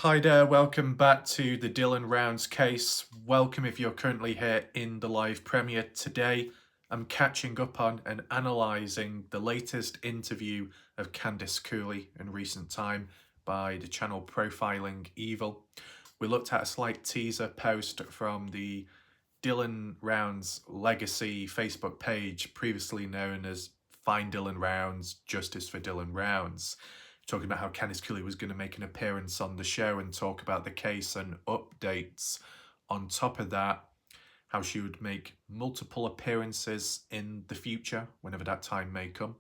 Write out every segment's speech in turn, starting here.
Hi there, welcome back to the Dylan Rounds case. Welcome if you're currently here in the live premiere. Today, I'm catching up on and analysing the latest interview of Candice Cooley in recent time by the channel Profiling Evil. We looked at a slight teaser post from the Dylan Rounds Legacy Facebook page, previously known as Find Dylan Rounds, Justice for Dylan Rounds, talking about how Candice Cooley was going to make an appearance on the show and talk about the case and updates. On top of that, how she would make multiple appearances in the future, whenever that time may come.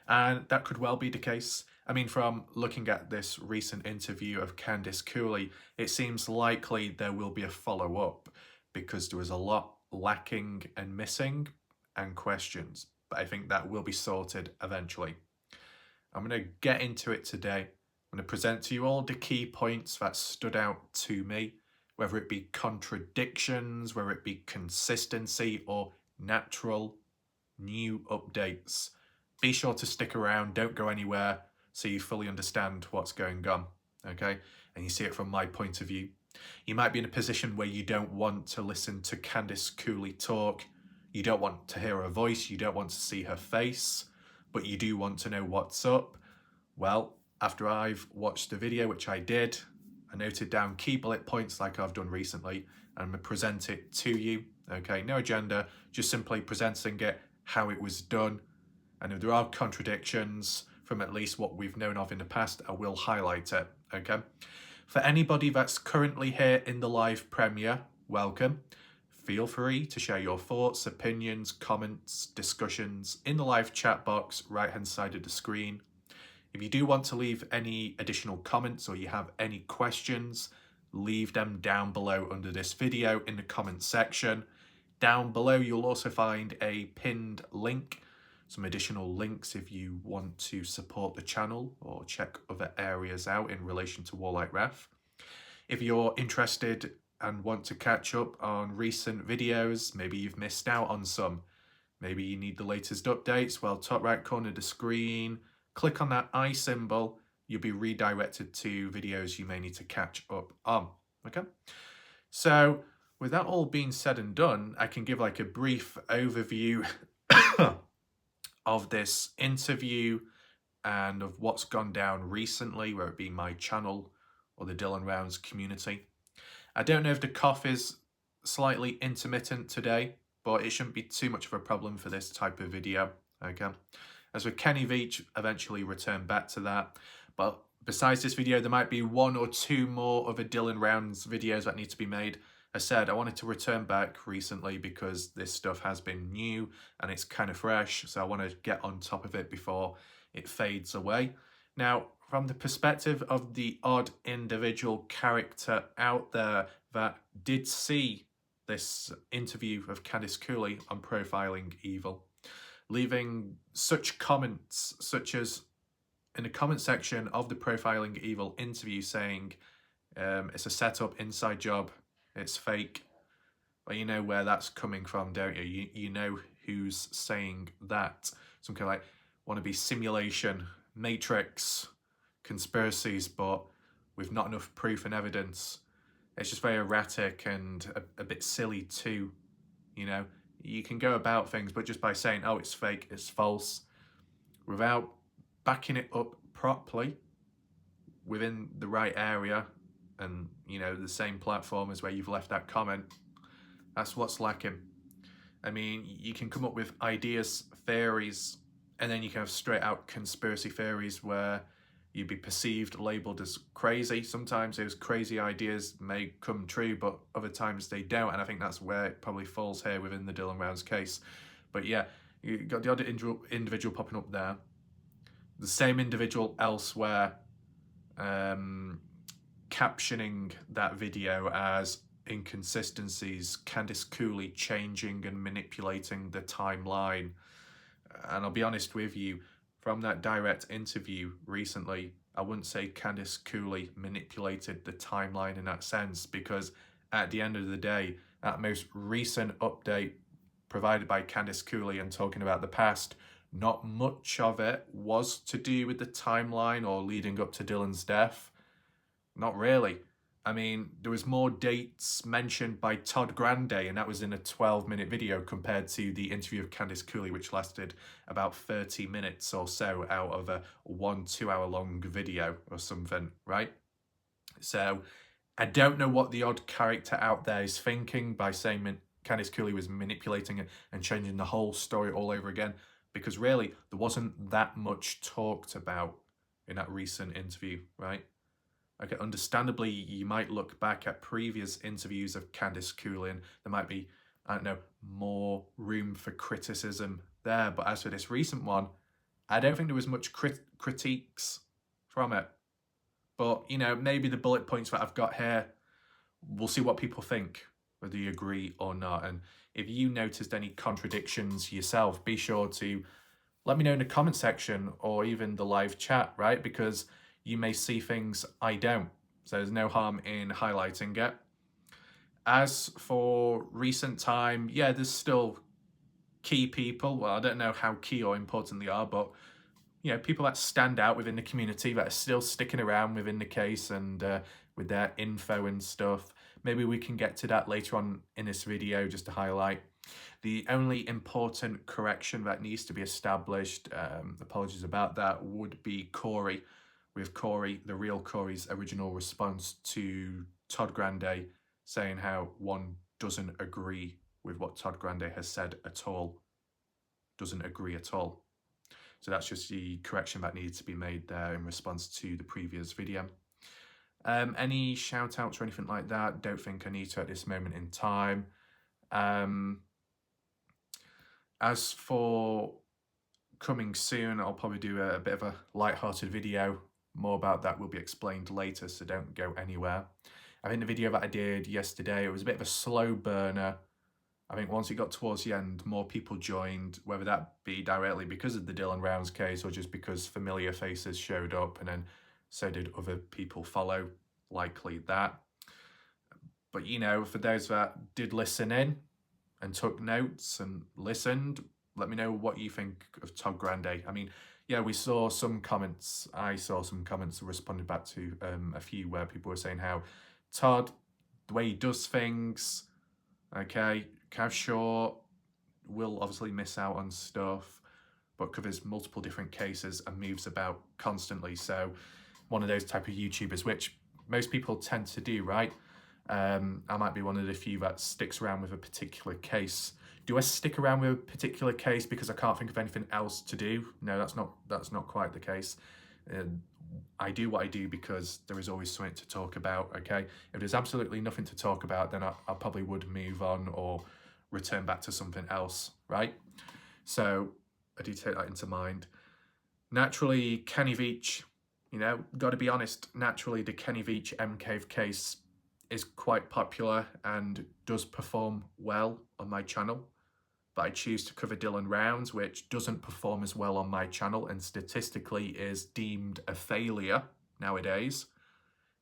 And that could well be the case. I mean, from looking at this recent interview of Candice Cooley, it seems likely there will be a follow-up because there was a lot lacking and missing and questions. But I think that will be sorted eventually. I'm going to get into it today. I'm going to present to you all the key points that stood out to me, whether it be contradictions, whether it be consistency or natural new updates. Be sure to stick around, don't go anywhere, so you fully understand what's going on, okay? And you see it from my point of view. You might be in a position where you don't want to listen to Candice Cooley talk, you don't want to hear her voice, you don't want to see her face, but you do want to know what's up. Well, after I've watched the video, which I did, I noted down key bullet points like I've done recently, and I'm going to present it to you, okay? No agenda, just simply presenting it how it was done. And if there are contradictions from at least what we've known of in the past, I will highlight it, okay? For anybody that's currently here in the live premiere, welcome. Feel free to share your thoughts, opinions, comments, discussions in the live chat box right hand side of the screen. If you do want to leave any additional comments or you have any questions, leave them down below under this video in the comment section. Down below you'll also find a pinned link, some additional links if you want to support the channel or check other areas out in relation to Warlight Ref. If you're interested and want to catch up on recent videos, maybe you've missed out on some, maybe you need the latest updates, well, top right corner of the screen, click on that eye symbol, you'll be redirected to videos you may need to catch up on, okay? So with that all being said and done, I can give like a brief overview of this interview and of what's gone down recently, whether it be my channel or the Dylan Rounds community. I don't know if the cough is slightly intermittent today, but it shouldn't be too much of a problem for this type of video, okay? As with Kenny Veach, eventually return back to that. But besides this video, there might be one or two more other Dylan Rounds videos that need to be made. As said, I wanted to return back recently because this stuff has been new and it's kind of fresh, so I want to get on top of it before it fades away. Now, from the perspective of the odd individual character out there that did see this interview of Candice Cooley on Profiling Evil, leaving such comments, such as in the comment section of the Profiling Evil interview saying, it's a setup, inside job, it's fake. Well, you know where that's coming from, don't you? You know who's saying that. Some kind of like wannabe simulation, matrix, conspiracies, but with not enough proof and evidence. It's just very erratic and a bit silly too, you know? You can go about things, but just by saying, oh, it's fake, it's false, without backing it up properly within the right area and, you know, the same platform as where you've left that comment, that's what's lacking. I mean, you can come up with ideas, theories, and then you can have straight out conspiracy theories where you'd be perceived, labelled as crazy. Sometimes those crazy ideas may come true, but other times they don't. And I think that's where it probably falls here within the Dylan Rounds case. But yeah, you got the odd individual popping up there. The same individual elsewhere captioning that video as inconsistencies, Candice Cooley changing and manipulating the timeline. And I'll be honest with you, from that direct interview recently, I wouldn't say Candice Cooley manipulated the timeline in that sense, because at the end of the day, that most recent update provided by Candice Cooley and talking about the past, not much of it was to do with the timeline or leading up to Dylan's death. Not really. I mean, there was more dates mentioned by Todd Grande, and that was in a 12-minute video compared to the interview of Candice Cooley, which lasted about 30 minutes or so out of a 2 hour long video or something, right? So I don't know what the odd character out there is thinking by saying Candice Cooley was manipulating it and changing the whole story all over again, because really there wasn't that much talked about in that recent interview, right? Okay, understandably, you might look back at previous interviews of Candice Cooley and there might be, I don't know, more room for criticism there. But as for this recent one, I don't think there was much critiques from it. But, you know, maybe the bullet points that I've got here, we'll see what people think, whether you agree or not. And if you noticed any contradictions yourself, be sure to let me know in the comment section or even the live chat, right? Because you may see things I don't. So there's no harm in highlighting it. As for recent time, yeah, there's still key people. Well, I don't know how key or important they are, but you know, people that stand out within the community that are still sticking around within the case and with their info and stuff. Maybe we can get to that later on in this video just to highlight. The only important correction that needs to be established, apologies about that, would be Corey. With Corey, the real Corey's original response to Todd Grande saying how one doesn't agree with what Todd Grande has said at all. Doesn't agree at all. So that's just the correction that needs to be made there in response to the previous video. Any shout outs or anything like that? Don't think I need to at this moment in time. As for coming soon, I'll probably do a bit of a light-hearted video. More about that will be explained later, so don't go anywhere. I think the video that I did yesterday, it was a bit of a slow burner. I think once it got towards the end, more people joined, whether that be directly because of the Dylan Rounds case or just because familiar faces showed up and then so did other people follow, likely that. But, you know, for those that did listen in and took notes and listened, let me know what you think of Todd Grande. I mean, yeah, we saw some comments. I saw some comments that responded back to a few where people were saying how Todd, the way he does things, okay, kind of short, will obviously miss out on stuff, but covers multiple different cases and moves about constantly. So one of those type of YouTubers, which most people tend to do, right? I might be one of the few that sticks around with a particular case. Do I stick around with a particular case because I can't think of anything else to do? No, that's not quite the case. I do what I do because there is always something to talk about, okay? If there's absolutely nothing to talk about, then I probably would move on or return back to something else, right? So I do take that into mind. Naturally, Kenny Veach, you know, got to be honest, naturally the Kenny Veach M-Cave case is quite popular and does perform well on my channel. But I choose to cover Dylan Rounds, which doesn't perform as well on my channel and statistically is deemed a failure nowadays.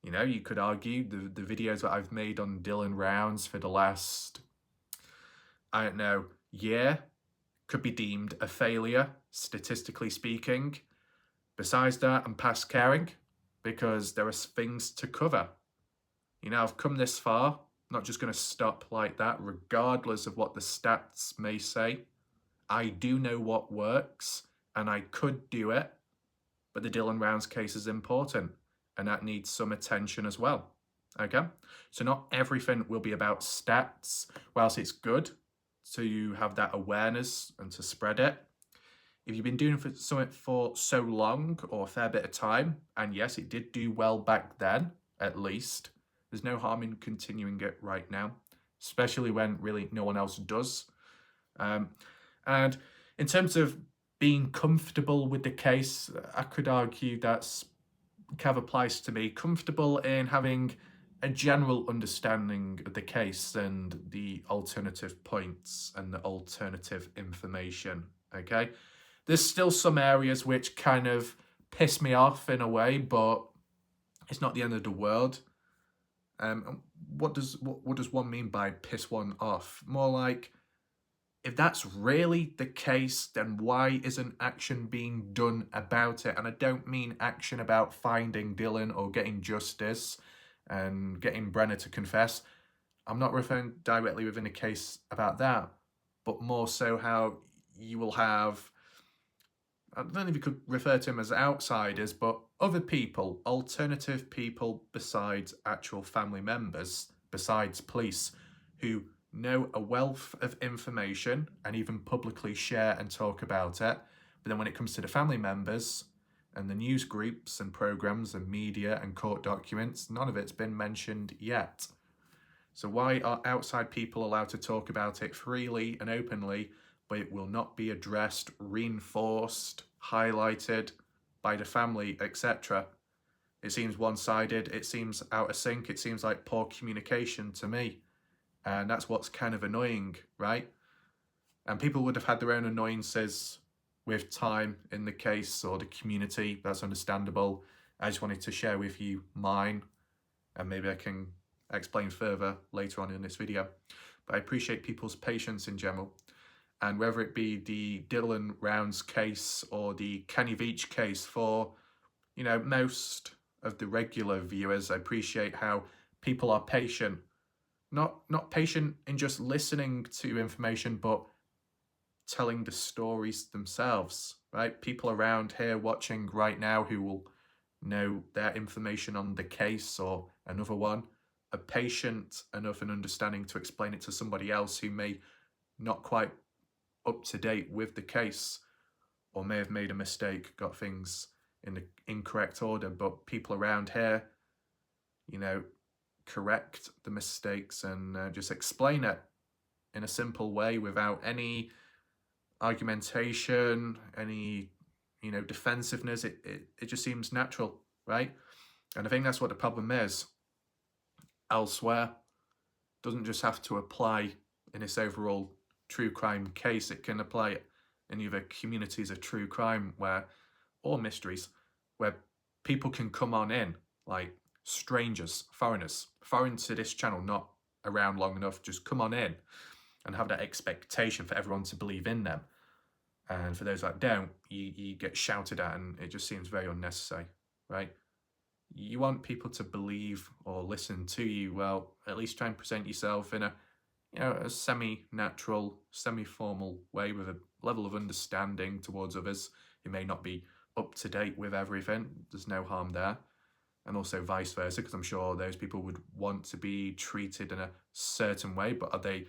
You know, you could argue the videos that I've made on Dylan Rounds for the last, I don't know, year could be deemed a failure, statistically speaking. Besides that, I'm past caring because there are things to cover. You know, I've come this far. Not just going to stop like that, regardless of what the stats may say. I do know what works, and I could do it, but the Dylan Rounds case is important, and that needs some attention as well, okay? So not everything will be about stats, whilst it's good to have that awareness and to spread it. If you've been doing something for so long, or a fair bit of time, and yes, it did do well back then, at least, there's no harm in continuing it right now, especially when really no one else does. And in terms of being comfortable with the case, I could argue that's kind of applies to me. Comfortable in having a general understanding of the case and the alternative points and the alternative information, okay? There's still some areas which kind of piss me off in a way, but it's not the end of the world. What does one mean by piss one off? More like, if that's really the case, then why isn't action being done about it? And I don't mean action about finding Dylan or getting justice. and getting Brenner to confess. I'm not referring directly within a case about that, but more so how you will have, I don't know if you could refer to them as outsiders, but other people, alternative people besides actual family members, besides police, who know a wealth of information and even publicly share and talk about it. But then when it comes to the family members and the news groups and programs and media and court documents, none of it's been mentioned yet. So why are outside people allowed to talk about it freely and openly, but it will not be addressed, reinforced, highlighted by the family, etc.? It seems one-sided, it seems out of sync, it seems like poor communication to me. And that's what's kind of annoying, right? And people would have had their own annoyances with time in the case or the community, that's understandable. I just wanted to share with you mine, and maybe I can explain further later on in this video. But I appreciate people's patience in general. And whether it be the Dylan Rounds case or the Kenny Veach case, for, you know, most of the regular viewers, I appreciate how people are patient. Not patient in just listening to information, but telling the stories themselves, right? People around here watching right now who will know their information on the case or another one are patient enough and understanding to explain it to somebody else who may not quite up to date with the case or may have made a mistake, got things in the incorrect order. But people around here, you know, correct the mistakes and just explain it in a simple way without any argumentation, any, you know, defensiveness. It just seems natural, right? And I think that's what the problem is. Elsewhere doesn't just have to apply in this overall true crime case. It can apply in other communities of true crime where, or mysteries, where people can come on in, like strangers, foreigners, foreign to this channel, not around long enough, just come on in and have that expectation for everyone to believe in them. And for those that don't, you get shouted at, and it just seems very unnecessary, right? You want people to believe or listen to you, well, at least try and present yourself in a, you know, a semi-natural, semi-formal way with a level of understanding towards others who may not be up to date with everything. There's no harm there. And also vice versa, because I'm sure those people would want to be treated in a certain way, but are they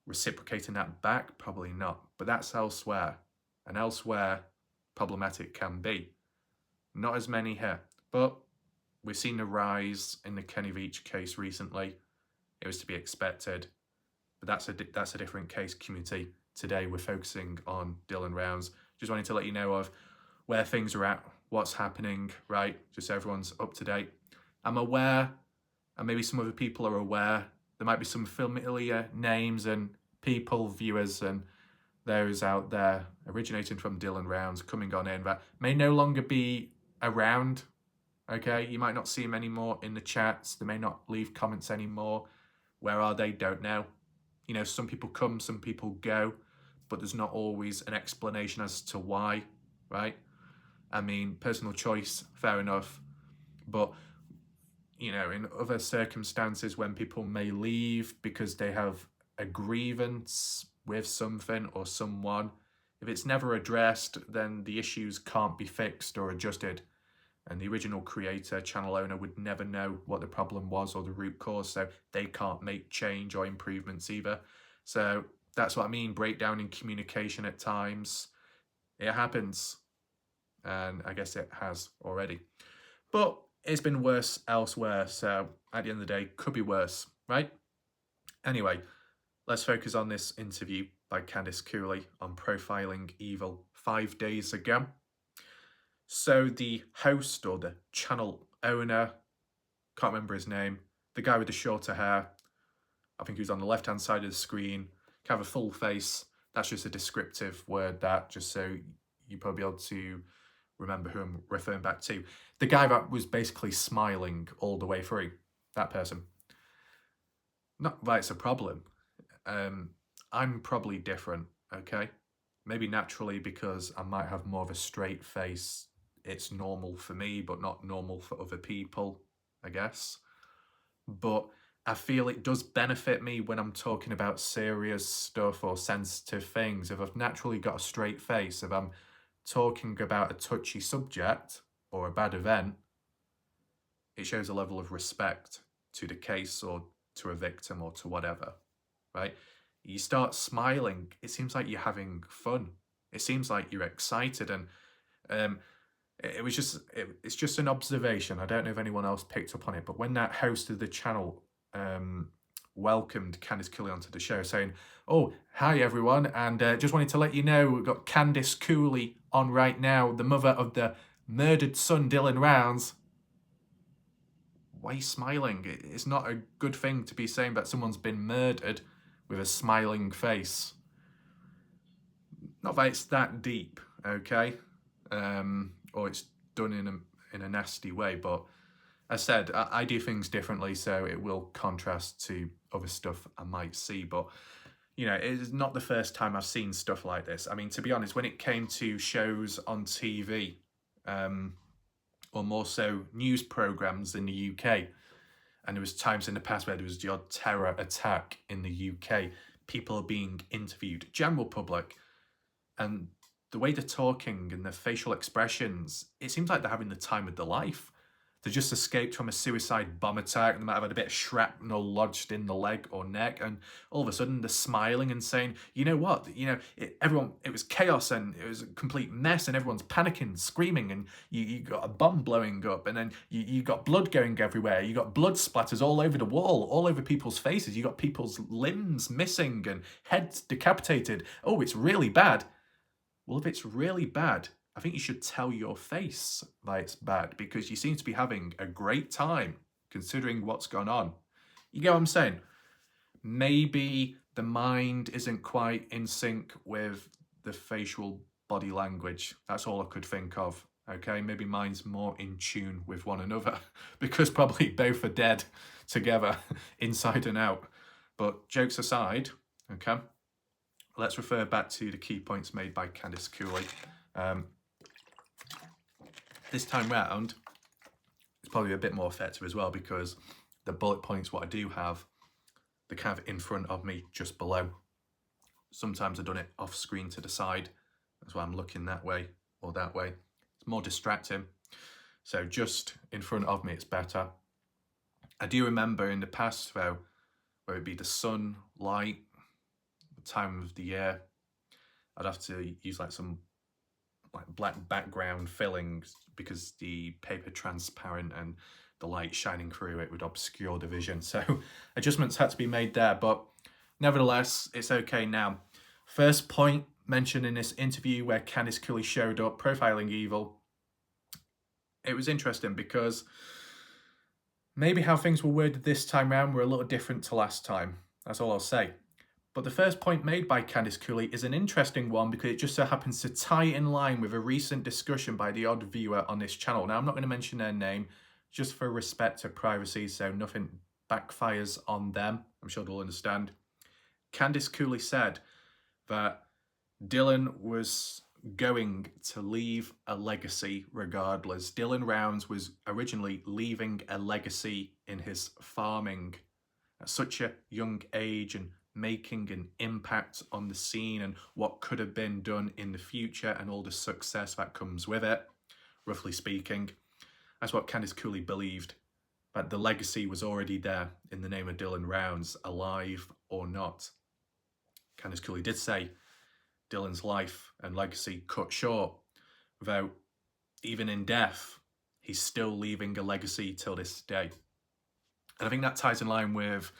reciprocating that back? Probably not. But that's elsewhere. And elsewhere, problematic can be. Not as many here, but we've seen a rise in the Kenny Veach case recently. It was to be expected, but that's a different case community. Today we're focusing on Dylan Rounds. Just wanted to let you know of where things are at, what's happening, right? Just so everyone's up to date. I'm aware, and maybe some other people are aware, there might be some familiar names and people, viewers and those out there originating from Dylan Rounds coming on in that may no longer be around. Okay, you might not see them anymore in the chats. They may not leave comments anymore. Where are they? Don't know. You know, some people come, some people go, but there's not always an explanation as to why, right? I mean, personal choice, fair enough. But, you know, in other circumstances when people may leave because they have a grievance with something or someone, if it's never addressed, then the issues can't be fixed or adjusted. And the original creator, channel owner, would never know what the problem was or the root cause, so they can't make change or improvements either. So that's what I mean, breakdown in communication at times. It happens, and I guess it has already. But it's been worse elsewhere, so at the end of the day, could be worse, right? Anyway, let's focus on this interview by Candice Cooley on profiling evil 5 days ago. So the host or the channel owner, can't remember his name, the guy with the shorter hair, I think he was on the left-hand side of the screen, kind of a full face. That's just a descriptive word, that, just so you'll probably be able to remember who I'm referring back to. The guy that was basically smiling all the way through, that person. Not that it's a problem. I'm probably different, okay? Maybe naturally because I might have more of a straight face. It's normal for me, but not normal for other people, I guess. but I feel it does benefit me when I'm talking about serious stuff or sensitive things. If I've naturally got a straight face, if I'm talking about a touchy subject or a bad event, it shows a level of respect to the case or to a victim or to whatever, right? You start smiling, it seems like you're having fun. It seems like you're excited, and um, it's just an observation. I don't know if anyone else picked up on it, but when that host of the channel welcomed Candice Cooley onto the show, saying, "Oh, hi everyone, and just wanted to let you know we've got Candice Cooley on right now, the mother of the murdered son Dylan Rounds." Why are you smiling? It's not a good thing to be saying that someone's been murdered with a smiling face. Not that it's that deep, okay? Or it's done in a nasty way, but as I said, I do things differently, so it will contrast to other stuff I might see. But you know, it's not the first time I've seen stuff like this. I mean, to be honest, when it came to shows on TV, or more so news programs in the UK, and there was times in the past where there was the odd terror attack in the UK, people are being interviewed, general public, and the way they're talking and their facial expressions, it seems like they're having the time of their life. They just escaped from a suicide bomb attack, and they might have had a bit of shrapnel lodged in the leg or neck, and all of a sudden they're smiling and saying, you know what, you know, it was chaos and it was a complete mess, and everyone's panicking, screaming, and you got a bomb blowing up, and then you got blood going everywhere, you got blood splatters all over the wall, all over people's faces, you got people's limbs missing and heads decapitated. Oh, it's really bad. Well, if it's really bad, I think you should tell your face that it's bad, because you seem to be having a great time considering what's gone on. You get what I'm saying? Maybe the mind isn't quite in sync with the facial body language. That's all I could think of. Okay, maybe mine's more in tune with one another because probably both are dead together inside and out. But jokes aside, okay, let's refer back to the key points made by Candice Cooley. This time round, it's probably a bit more effective as well, because the bullet points, what I do have, they're kind of in front of me, just below. Sometimes I've done it off screen to the side. That's why I'm looking that way or that way. It's more distracting. So just in front of me, it's better. I do remember in the past, though, where it'd be the sun, light, the time of the year, I'd have to use like some black background fillings because the paper transparent and the light shining through it would obscure the vision. So adjustments had to be made there, but nevertheless, it's okay now. First point mentioned in this interview where Candice Cooley showed up, profiling evil. It was interesting because maybe how things were worded this time around were a little different to last time. That's all I'll say. But the first point made by Candice Cooley is an interesting one because it just so happens to tie in line with a recent discussion by the odd viewer on this channel. Now, I'm not going to mention their name, just for respect to privacy, so nothing backfires on them. I'm sure they'll understand. Candice Cooley said that Dylan was going to leave a legacy regardless. Dylan Rounds was originally leaving a legacy in his farming at such a young age and making an impact on the scene and what could have been done in the future and all the success that comes with it, roughly speaking. That's what Candice Cooley believed, that the legacy was already there in the name of Dylan Rounds, alive or not. Candice Cooley did say Dylan's life and legacy cut short, though even in death, he's still leaving a legacy till this day. And I think that ties in line with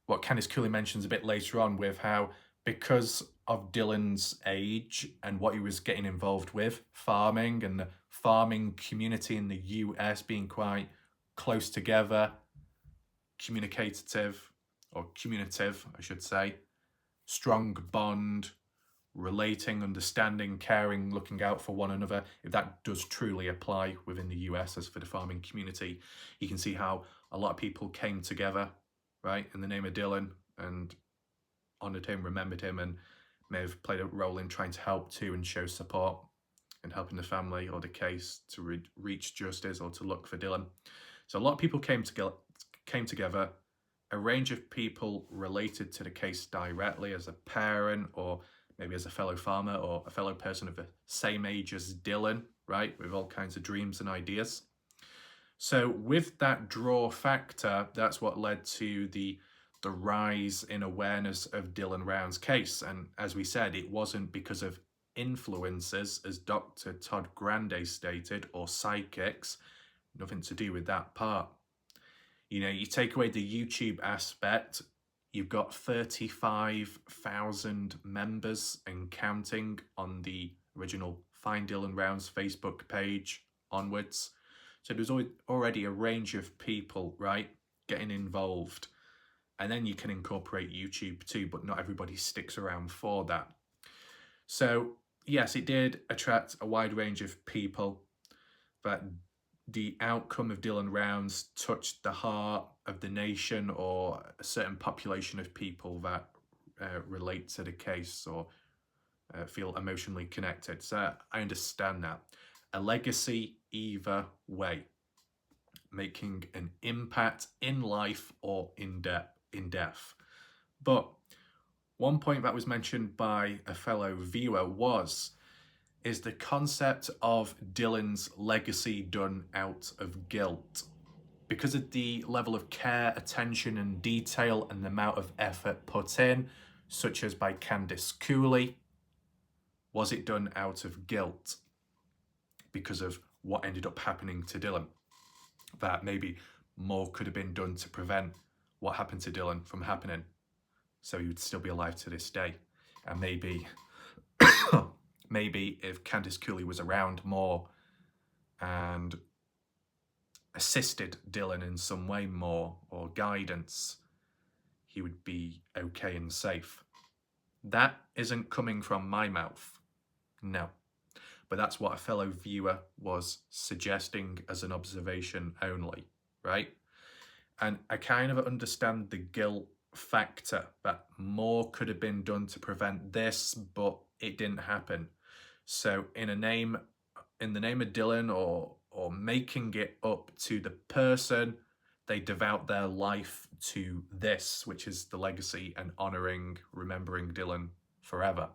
what Candice Cooley mentions a bit later on, with how because of Dylan's age and what he was getting involved with, farming and the farming community in the US being quite close together, communicative, I should say, strong bond, relating, understanding, caring, looking out for one another. If that does truly apply within the US as for the farming community, you can see how a lot of people came together, right, in the name of Dylan and honoured him, remembered him, and may have played a role in trying to help too and show support and helping the family or the case to reach justice or to look for Dylan. So a lot of people came came together, a range of people related to the case directly as a parent or maybe as a fellow farmer or a fellow person of the same age as Dylan, right? With all kinds of dreams and ideas. So with that draw factor, that's what led to the rise in awareness of Dylan Round's case. And as we said, it wasn't because of influencers, as Dr. Todd Grande stated, or psychics. Nothing to do with that part. You know, you take away the YouTube aspect, you've got 35,000 members and counting on the original Find Dylan Round's Facebook page onwards. So there's already a range of people, right, getting involved. And then you can incorporate YouTube too, but not everybody sticks around for that. So yes, it did attract a wide range of people, but the outcome of Dylan Rounds touched the heart of the nation or a certain population of people that relate to the case or feel emotionally connected. So I understand that. A legacy either way, making an impact in life or in death. But one point that was mentioned by a fellow viewer is the concept of Dylan's legacy done out of guilt. Because of the level of care, attention and detail and the amount of effort put in, such as by Candice Cooley, was it done out of guilt because of what ended up happening to Dylan? That maybe more could have been done to prevent what happened to Dylan from happening, so he would still be alive to this day. And maybe maybe if Candice Cooley was around more and assisted Dylan in some way more, or guidance, he would be okay and safe. That isn't coming from my mouth, no. But that's what a fellow viewer was suggesting as an observation only, right? And I kind of understand the guilt factor, that more could have been done to prevent this, but it didn't happen. So in the name of Dylan or making it up to the person, they devote their life to this, which is the legacy and honouring, remembering Dylan forever.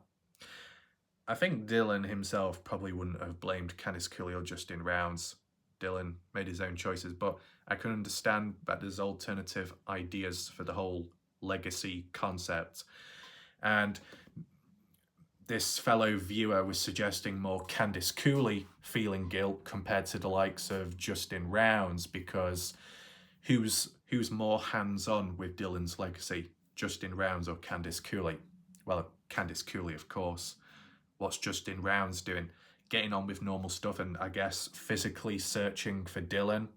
I think Dylan himself probably wouldn't have blamed Candice Cooley or Justin Rounds. Dylan made his own choices, but I can understand that there's alternative ideas for the whole legacy concept. And this fellow viewer was suggesting more Candice Cooley feeling guilt compared to the likes of Justin Rounds, because who's more hands-on with Dylan's legacy, Justin Rounds or Candice Cooley? Well, Candice Cooley, of course. What's Justin Rounds doing? Getting on with normal stuff and I guess physically searching for Dylan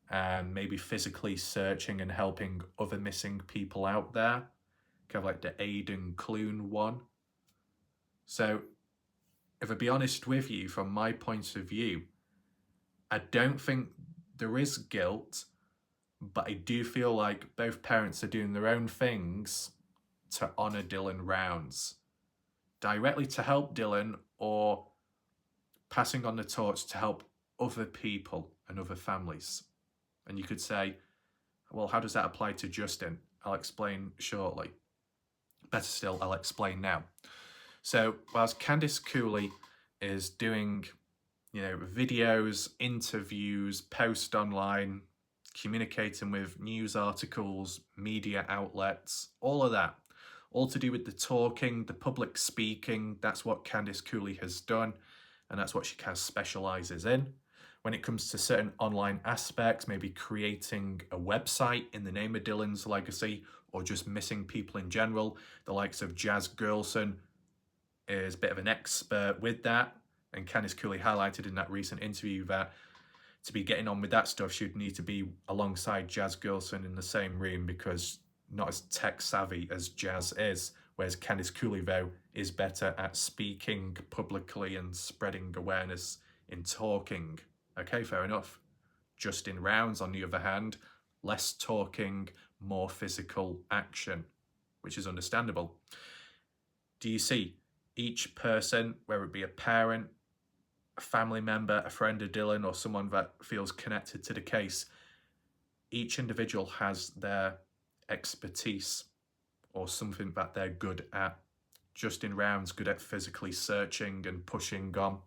and maybe physically searching and helping other missing people out there. Kind of like the Aidan Clune one. So if I be honest with you, from my point of view, I don't think there is guilt, but I do feel like both parents are doing their own things to honour Dylan Rounds. Directly to help Dylan or passing on the torch to help other people and other families. And you could say, well, how does that apply to Justin? I'll explain shortly. Better still, I'll explain now. So whilst Candice Cooley is doing, videos, interviews, post online, communicating with news articles, media outlets, all of that, all to do with the talking, the public speaking. That's what Candice Cooley has done, and that's what she kind of specialises in. When it comes to certain online aspects, maybe creating a website in the name of Dylan's legacy, or just missing people in general, the likes of Jazz Girlson is a bit of an expert with that. And Candice Cooley highlighted in that recent interview that to be getting on with that stuff, she'd need to be alongside Jazz Girlson in the same room, because not as tech savvy as Jazz is, whereas Candice Cooley, though, is better at speaking publicly and spreading awareness in talking. Okay, fair enough. Justin Rounds, on the other hand, less talking, more physical action, which is understandable. Do you see? Each person, whether it be a parent, a family member, a friend of Dylan, or someone that feels connected to the case, Each individual has their expertise or something that they're good at. Justin Round's good at physically searching and pushing on.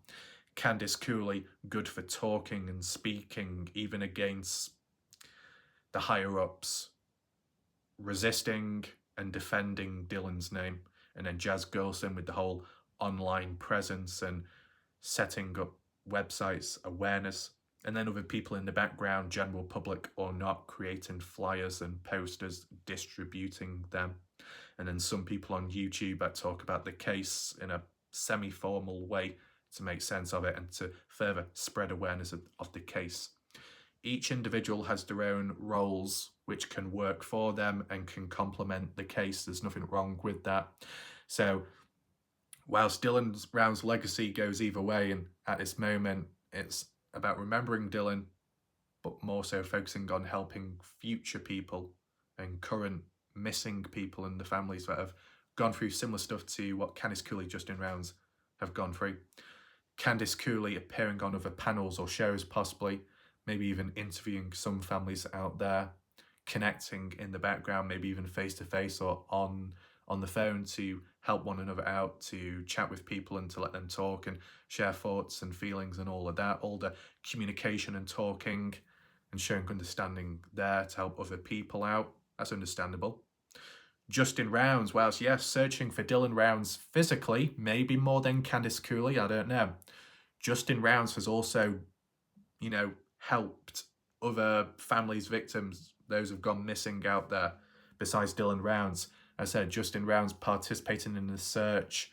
Candice Cooley, good for talking and speaking, even against the higher-ups, resisting and defending Dylan's name. And then Jazz Gilson with the whole online presence and setting up websites, awareness. And then other people in the background, general public or not, creating flyers and posters, distributing them. And then some people on YouTube that talk about the case in a semi-formal way to make sense of it and to further spread awareness of the case. Each individual has their own roles which can work for them and can complement the case. There's nothing wrong with that. So whilst Dylan Round's legacy goes either way, and at this moment it's about remembering Dylan, but more so focusing on helping future people and current missing people and the families that have gone through similar stuff to what Candice Cooley, Justin Rounds have gone through. Candice Cooley appearing on other panels or shows possibly, maybe even interviewing some families out there, connecting in the background, maybe even face-to-face or on the phone to help one another out, to chat with people and to let them talk and share thoughts and feelings and all of that, all the communication and talking and showing understanding there to help other people out. That's understandable. Justin Rounds, whilst yes, searching for Dylan Rounds physically, maybe more than Candice Cooley, I don't know. Justin Rounds has also, helped other families, victims, those who've gone missing out there, besides Dylan Rounds. I said Justin Rounds participating in the search,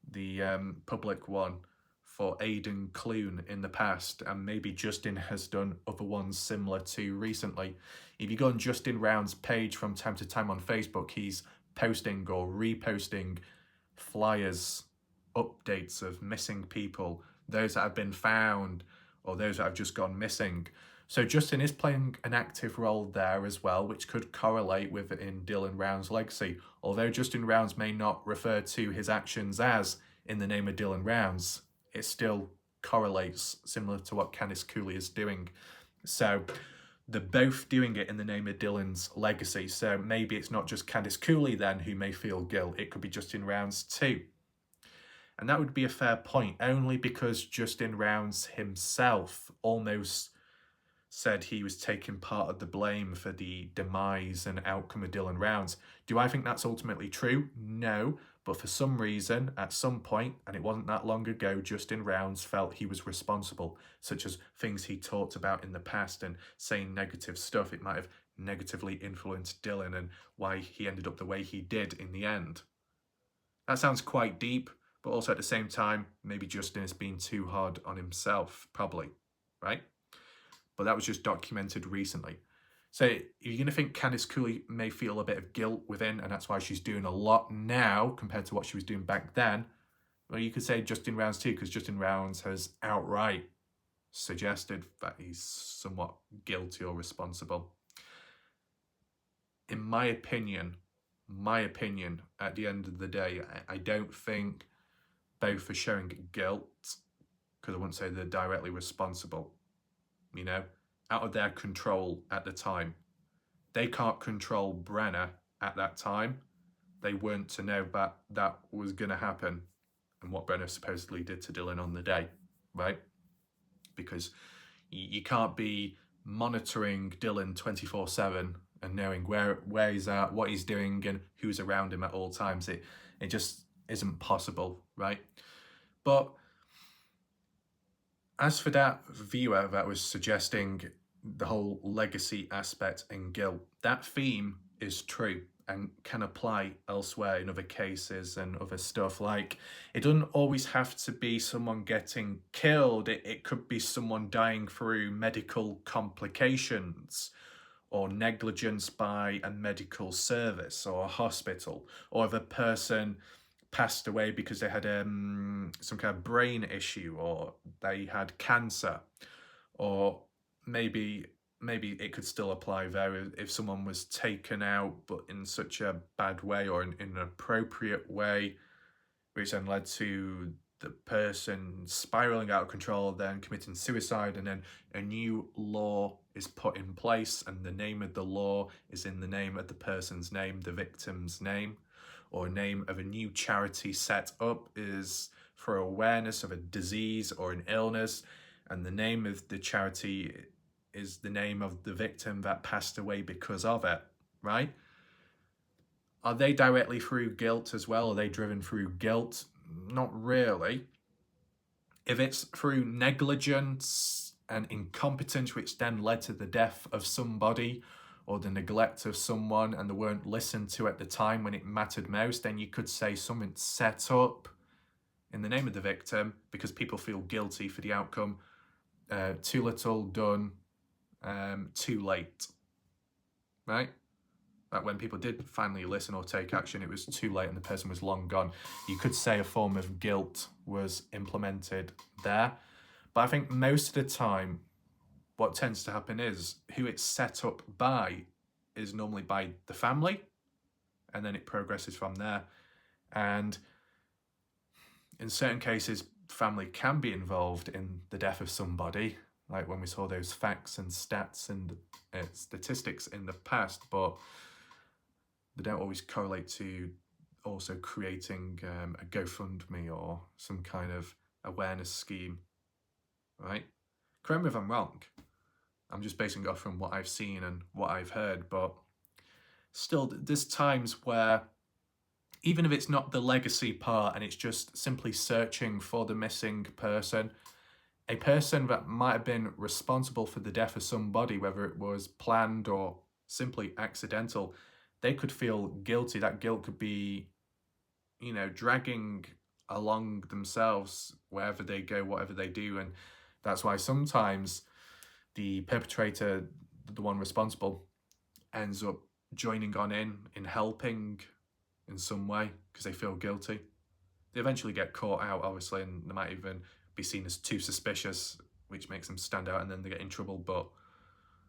the public one, for Aidan Clune in the past, and maybe Justin has done other ones similar to recently. If you go on Justin Round's page from time to time on Facebook, he's posting or reposting flyers, updates of missing people, those that have been found or those that have just gone missing. So Justin is playing an active role there as well, which could correlate with in Dylan Round's legacy. Although Justin Rounds may not refer to his actions as in the name of Dylan Rounds, it still correlates similar to what Candice Cooley is doing. So they're both doing it in the name of Dylan's legacy. So maybe it's not just Candice Cooley then who may feel guilt. It could be Justin Rounds too. And that would be a fair point, only because Justin Rounds himself almost said he was taking part of the blame for the demise and outcome of Dylan Rounds. Do I think that's ultimately true? No, but for some reason, at some point, and it wasn't that long ago, Justin Rounds felt he was responsible, such as things he talked about in the past and saying negative stuff. It might have negatively influenced Dylan and why he ended up the way he did in the end. That sounds quite deep, but also at the same time, maybe Justin has been too hard on himself, probably, right? But that was just documented recently. So you're going to think Candice Cooley may feel a bit of guilt within, and that's why she's doing a lot now compared to what she was doing back then. Well, you could say Justin Rounds too, because Justin Rounds has outright suggested that he's somewhat guilty or responsible. In my opinion, at the end of the day, I don't think both are showing guilt, because I wouldn't say they're directly responsible, out of their control at the time. They can't control Brenner at that time. They weren't to know that that was going to happen and what Brenner supposedly did to Dylan on the day, right? Because you can't be monitoring Dylan 24/7 and knowing where he's at, what he's doing, and who's around him at all times. It just isn't possible, right? But as for that viewer that was suggesting the whole legacy aspect and guilt, that theme is true and can apply elsewhere in other cases and other stuff. Like, it doesn't always have to be someone getting killed. It could be someone dying through medical complications or negligence by a medical service or a hospital, or if a person passed away because they had some kind of brain issue, or they had cancer, or maybe it could still apply there if someone was taken out but in such a bad way or in an appropriate way, which then led to the person spiraling out of control, then committing suicide, and then a new law is put in place and the name of the law is in the name of the person's name, the victim's name, or name of a new charity set up is for awareness of a disease or an illness, and the name of the charity is the name of the victim that passed away because of it, right? Are they directly through guilt as well? Are they driven through guilt? Not really. If it's through negligence and incompetence, which then led to the death of somebody or the neglect of someone and they weren't listened to at the time when it mattered most, then you could say something's set up in the name of the victim because people feel guilty for the outcome. Too little done, too late, right? That when people did finally listen or take action, it was too late and the person was long gone. You could say a form of guilt was implemented there. But I think most of the time, what tends to happen is who it's set up by is normally by the family, and then it progresses from there. And in certain cases, family can be involved in the death of somebody, like when we saw those facts and stats and statistics in the past, but they don't always correlate to also creating a GoFundMe or some kind of awareness scheme, right? Correct me if I'm wrong. I'm just basing it off from what I've seen and what I've heard, but still, there's times where even if it's not the legacy part and it's just simply searching for the missing person, a person that might have been responsible for the death of somebody, whether it was planned or simply accidental, they could feel guilty. That guilt could be, dragging along themselves wherever they go, whatever they do. And that's why sometimes the perpetrator, the one responsible, ends up joining on in helping in some way because they feel guilty. They eventually get caught out, obviously, and they might even be seen as too suspicious, which makes them stand out and then they get in trouble. But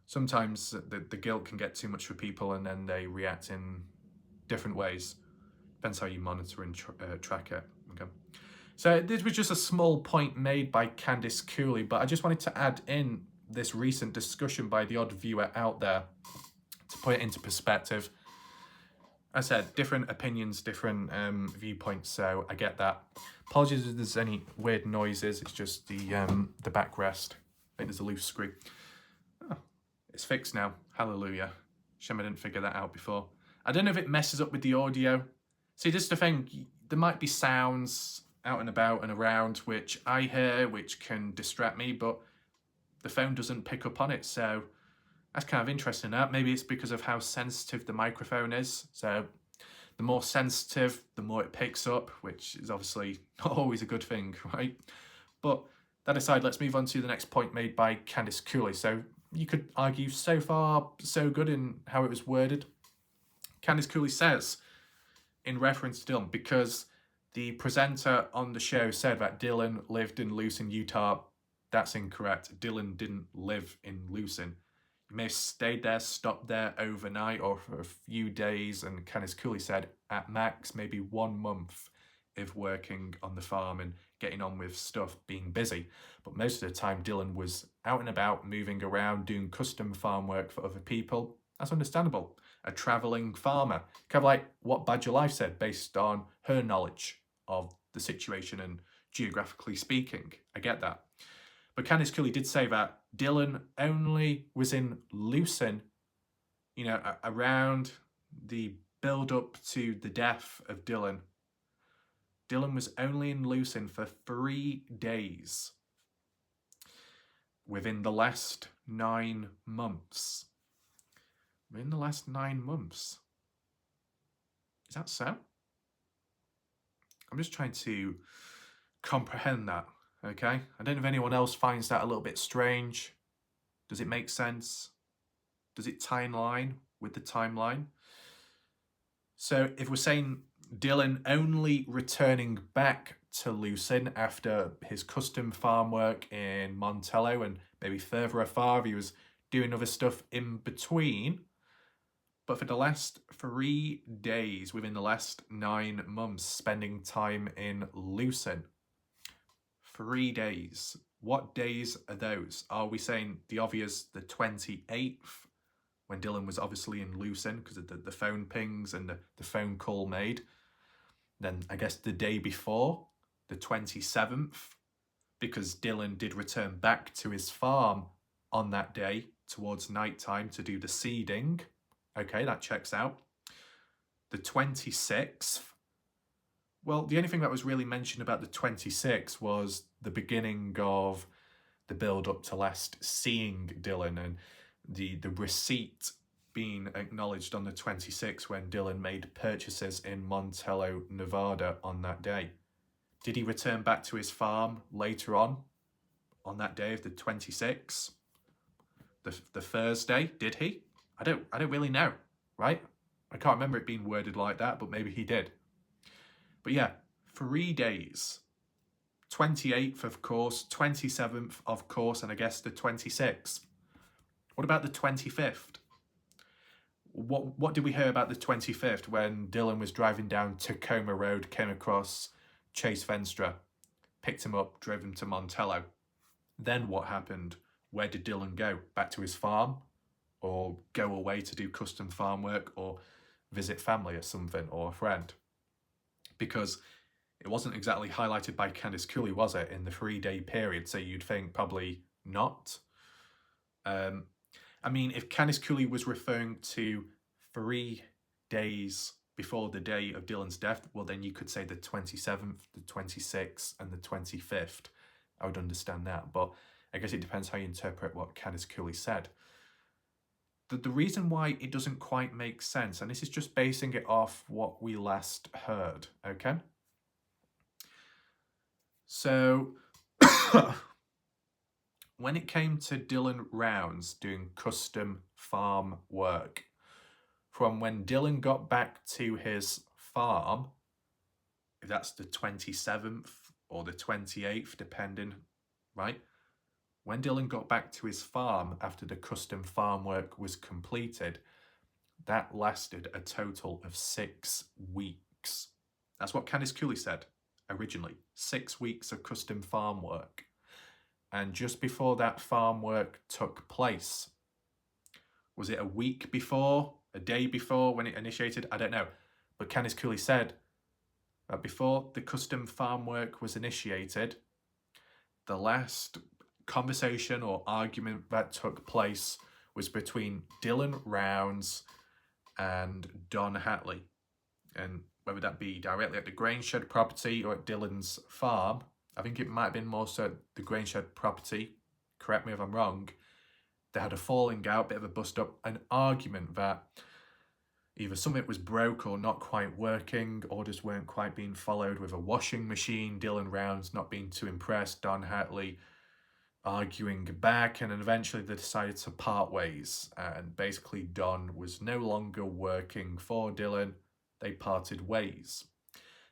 sometimes the guilt can get too much for people and then they react in different ways. Depends how you monitor and track it. Okay. So this was just a small point made by Candice Cooley, but I just wanted to add in this recent discussion by the odd viewer out there to put it into perspective. I said, different opinions, different viewpoints, so I get that. Apologies if there's any weird noises, it's just the backrest. I think there's a loose screw. Oh, it's fixed now, hallelujah. Shame I didn't figure that out before. I don't know if it messes up with the audio. See, this is the thing, there might be sounds out and about and around which I hear, which can distract me, but the phone doesn't pick up on it, so that's kind of interesting. That maybe it's because of how sensitive the microphone is. So the more sensitive, the more it picks up, which is obviously not always a good thing, right? But that aside, let's move on to the next point made by Candice Cooley. So you could argue so far, so good in how it was worded. Candice Cooley says, in reference to Dylan, because the presenter on the show said that Dylan lived in Lucin, Utah. That's incorrect. Dylan didn't live in Lucin. He may have stayed there, stopped there overnight or for a few days, and Candice Cooley said at max maybe 1 month if working on the farm and getting on with stuff, being busy. But most of the time Dylan was out and about, moving around, doing custom farm work for other people. That's understandable. A travelling farmer. Kind of like what Badger Life said, based on her knowledge of the situation and geographically speaking. I get that. But Candice Cooley did say that Dylan only was in Lucin, around the build-up to the death of Dylan. Dylan was only in Lucin for 3 days within the last 9 months. Within the last 9 months. Is that so? I'm just trying to comprehend that. Okay, I don't know if anyone else finds that a little bit strange. Does it make sense? Does it tie in line with the timeline? So if we're saying Dylan only returning back to Lucin after his custom farm work in Montello and maybe further afar, he was doing other stuff in between. But for the last 3 days within the last 9 months, spending time in Lucin. 3 days What days are those? Are we saying the obvious, the 28th, when Dylan was obviously in Lucerne because of the phone pings and the phone call made? Then I guess the day before, the 27th, because Dylan did return back to his farm on that day towards nighttime to do the seeding. Okay, that checks out. The 26th, well, the only thing that was really mentioned about the 26th was the beginning of the build up to last seeing Dylan and the receipt being acknowledged on the 26th when Dylan made purchases in Montello, Nevada on that day. Did he return back to his farm later on that day of the 26th? The Thursday, did he? I don't really know, right? I can't remember it being worded like that, but maybe he did. But yeah, 3 days. 28th, of course, 27th, of course, and I guess the 26th. What about the 25th? What did we hear about the 25th when Dylan was driving down Tacoma Road, came across Chase Venstra, picked him up, drove him to Montello? Then what happened? Where did Dylan go? Back to his farm? Or go away to do custom farm work or visit family or something, or a friend? Because it wasn't exactly highlighted by Candice Cooley, was it, in the 3-day period? So you'd think probably not. I mean, if Candice Cooley was referring to 3 days before the day of Dylan's death, well, then you could say the 27th, the 26th, and the 25th. I would understand that, but I guess it depends how you interpret what Candice Cooley said. The reason why it doesn't quite make sense, and this is just basing it off what we last heard, okay? So, when it came to Dylan Rounds doing custom farm work, from when Dylan got back to his farm, if that's the 27th or the 28th, depending, right? When Dylan got back to his farm after the custom farm work was completed, that lasted a total of 6 weeks. That's what Candice Cooley said originally. 6 weeks of custom farm work. And just before that farm work took place, was it a week before, a day before when it initiated? I don't know. But Candice Cooley said that before the custom farm work was initiated, the last conversation or argument that took place was between Dylan Rounds and Don Hatley. And whether that be directly at the grain shed property or at Dylan's farm, I think it might have been more so at the grain shed property, correct me if I'm wrong, they had a falling out, bit of a bust up, an argument that either something was broke or not quite working, orders weren't quite being followed with a washing machine, Dylan Rounds not being too impressed, Don Hatley arguing back, and then eventually they decided to part ways, and basically Don was no longer working for Dylan. They parted ways.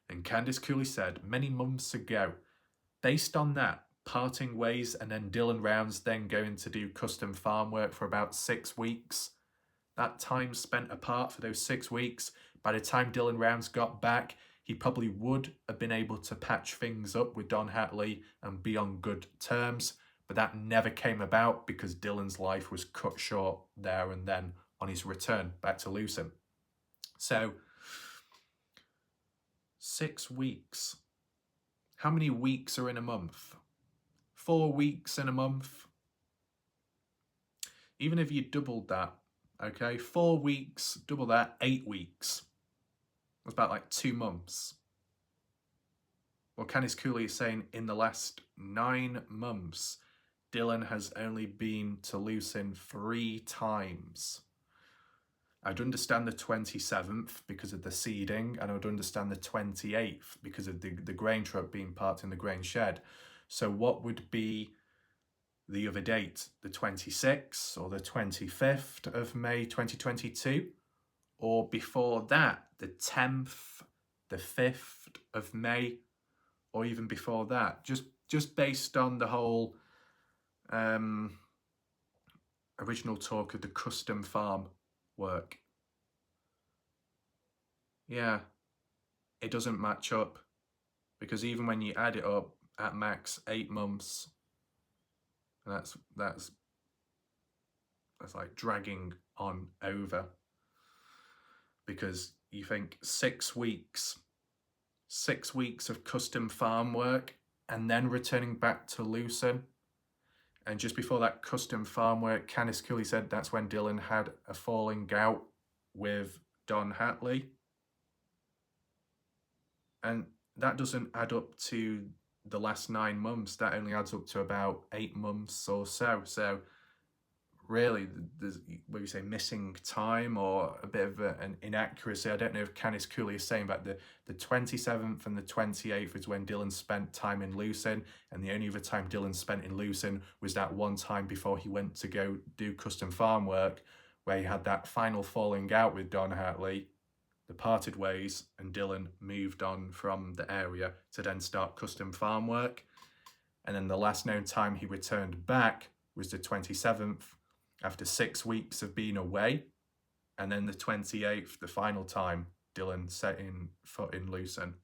And Candice Cooley said many months ago, based on that, parting ways and then Dylan Rounds then going to do custom farm work for about 6 weeks, that time spent apart for those 6 weeks, by the time Dylan Rounds got back, he probably would have been able to patch things up with Don Hatley and be on good terms. But that never came about because Dylan's life was cut short there and then on his return back to Lucerne. So, 6 weeks. How many weeks are in a month? 4 weeks in a month. Even if you doubled that, okay, 4 weeks, double that, 8 weeks. That's about like 2 months. Well, Candice Cooley is saying in the last 9 months, Dylan has only been to Lucerne 3 times. I'd understand the 27th because of the seeding, and I'd understand the 28th because of the grain truck being parked in the grain shed. So what would be the other date? The 26th or the 25th of May 2022? Or before that, the 10th, the 5th of May, or even before that? Just based on the whole original talk of the custom farm work. Yeah, it doesn't match up, because even when you add it up, at max 8 months, And that's like dragging on over, because you think 6 weeks of custom farm work and then returning back to Lucerne. And just before that custom farm work, Candice Cooley said that's when Dylan had a falling out with Don Hatley. And that doesn't add up to the last 9 months. That only adds up to about 8 months or so. So really, there's, what do you say, missing time or a bit of an inaccuracy. I don't know if Candice Cooley is saying that the 27th and the 28th is when Dylan spent time in Lucerne, and the only other time Dylan spent in Lucerne was that one time before he went to go do custom farm work, where he had that final falling out with Don Hatley. They parted ways, and Dylan moved on from the area to then start custom farm work. And then the last known time he returned back was the 27th, after 6 weeks of being away. And then the 28th, the final time Dylan set in foot in Lucerne.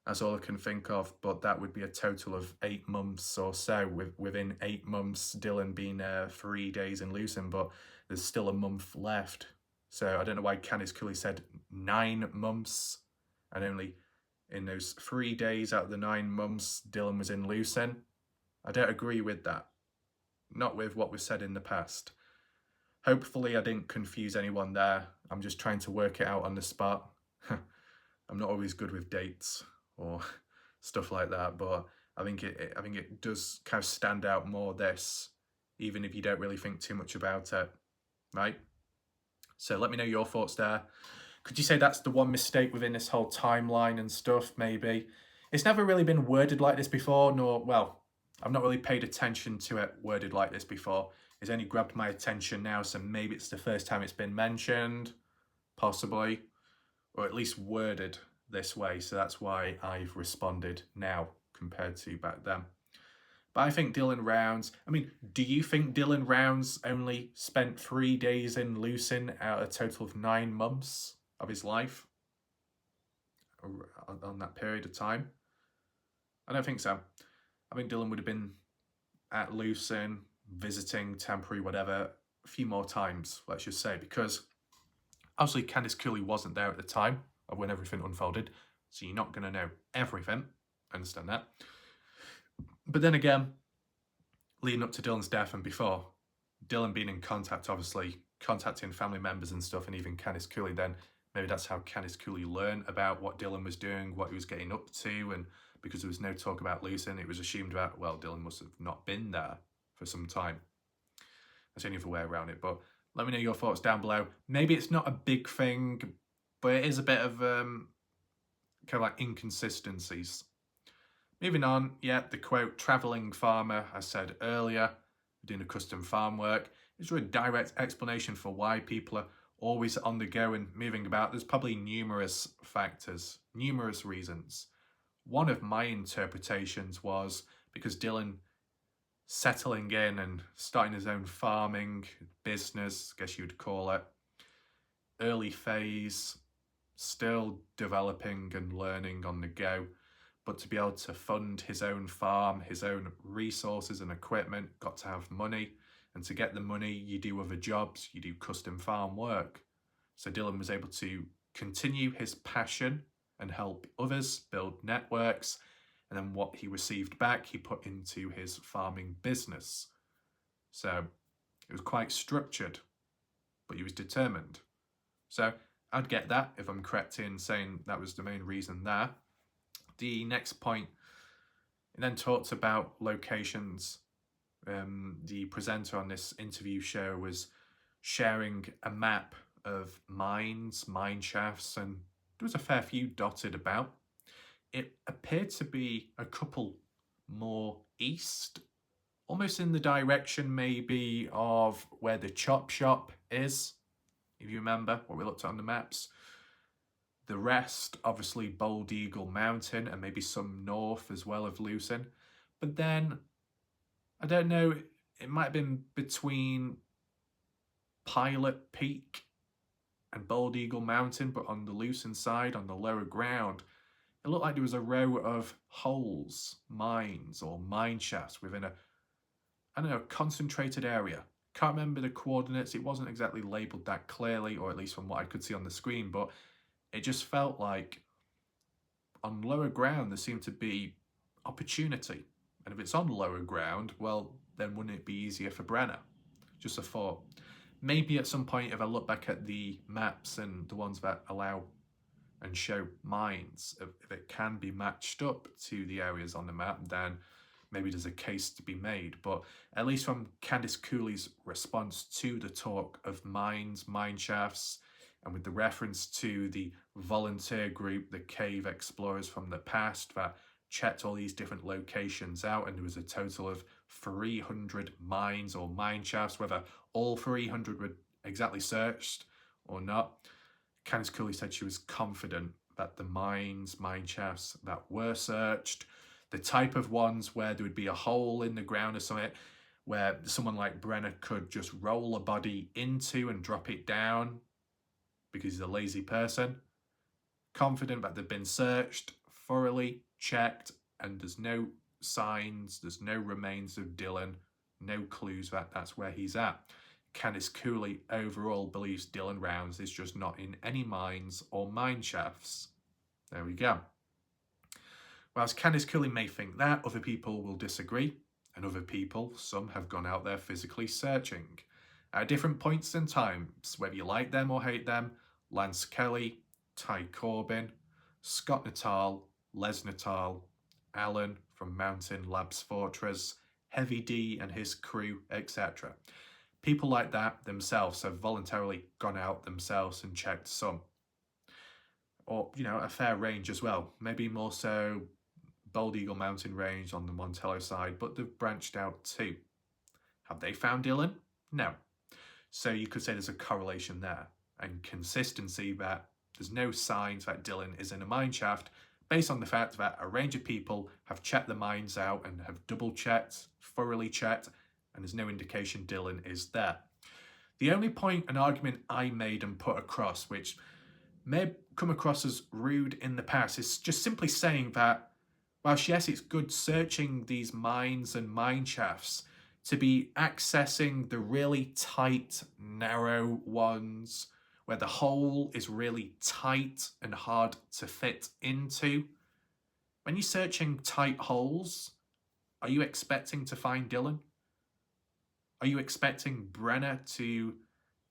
That's all I can think of, but that would be a total of 8 months or so. Within 8 months, Dylan being 3 days in Lucerne, but there's still a month left. So I don't know why Candice Cooley said 9 months, and only in those 3 days out of the 9 months, Dylan was in Lucerne. I don't agree with that. Not with what was said in the past. Hopefully I didn't confuse anyone there. I'm just trying to work it out on the spot. I'm not always good with dates or stuff like that, but I think it does kind of stand out more, this, even if you don't really think too much about it, right? So let me know your thoughts there. Could you say that's the one mistake within this whole timeline and stuff, maybe? It's never really been worded like this before, nor, well, I've not really paid attention to it worded like this before. It's only grabbed my attention now, so maybe it's the first time it's been mentioned, possibly, or at least worded this way. So that's why I've responded now compared to back then. But I think Dylan Rounds, I mean, do you think Dylan Rounds only spent 3 days in Lucerne out of a total of 9 months of his life on that period of time? I don't think so. I think Dylan would have been at Lucerne, visiting, temporary, whatever, a few more times, let's just say, because obviously Candice Cooley wasn't there at the time of when everything unfolded, so you're not going to know everything. I understand that. But then again, leading up to Dylan's death and before, Dylan being in contact, obviously, contacting family members and stuff, and even Candice Cooley, then maybe that's how Candice Cooley learned about what Dylan was doing, what he was getting up to, and because there was no talk about Lucerne, it was assumed that, well, Dylan must have not been there for some time. That's the only other way around it, but let me know your thoughts down below. Maybe it's not a big thing, but it is a bit of kind of like inconsistencies. Moving on, yeah, the quote, travelling farmer, I said earlier, doing a custom farm work. Is there a direct explanation for why people are always on the go and moving about? There's probably numerous factors, numerous reasons. One of my interpretations was because Dylan settling in and starting his own farming business, I guess you'd call it, early phase, still developing and learning on the go, but to be able to fund his own farm, his own resources and equipment, got to have money, and to get the money, you do other jobs, you do custom farm work. So Dylan was able to continue his passion and help others build networks, and then what he received back, he put into his farming business. So it was quite structured, but he was determined. So I'd get that if I'm correct in saying that was the main reason there. The next point, it then talked about locations. The presenter on this interview show was sharing a map of mines, mine shafts, and there was a fair few dotted about. It appeared to be a couple more east, almost in the direction maybe of where the chop shop is, if you remember what we looked at on the maps. The rest, obviously Bald Eagle Mountain and maybe some north as well of Lucerne. But then, I don't know, it might have been between Pilot Peak and Bald Eagle Mountain, but on the Lucerne side, on the lower ground, it looked like there was a row of holes, mines or mine shafts within a I don't know, concentrated area. Can't remember the coordinates. It wasn't exactly labelled that clearly, or at least from what I could see on the screen, but it just felt like on lower ground there seemed to be opportunity. And if it's on lower ground, well, then wouldn't it be easier for Brenner? Just a thought. Maybe at some point, if I look back at the maps and the ones that allow and show mines, if it can be matched up to the areas on the map, then maybe there's a case to be made. But at least from Candice Cooley's response to the talk of mines, mine shafts, and with the reference to the volunteer group, the cave explorers from the past that checked all these different locations out, and there was a total of 300 mines or mine shafts, whether all 300 were exactly searched or not. Candice Cooley said she was confident that the mine shafts that were searched, the type of ones where there would be a hole in the ground or something, where someone like Brenner could just roll a body into and drop it down because he's a lazy person. Confident that they've been searched, thoroughly checked, and there's no signs, there's no remains of Dylan, no clues that that's where he's at. Candice Cooley overall believes Dylan Rounds is just not in any mines or mine shafts. There we go. Whilst Candice Cooley may think that, other people will disagree, and other people, some have gone out there physically searching. At different points in times, whether you like them or hate them, Lance Kelly, Ty Corbin, Scott Natal, Les Natal, Alan from Mountain Labs Fortress, Heavy D and his crew, etc. People like that themselves have voluntarily gone out themselves and checked some. Or, you know, a fair range as well. Maybe more so Bald Eagle Mountain Range on the Montello side, but they've branched out too. Have they found Dylan? No. So you could say there's a correlation there, and consistency that there's no signs that Dylan is in a mine shaft based on the fact that a range of people have checked the mines out and have double checked, thoroughly checked, and there's no indication Dylan is there. The only point and argument I made and put across, which may have come across as rude in the past, is just simply saying that, whilst yes, it's good searching these mines and mine shafts, to be accessing the really tight, narrow ones where the hole is really tight and hard to fit into. When you're searching tight holes, are you expecting to find Dylan? Are you expecting Brenner to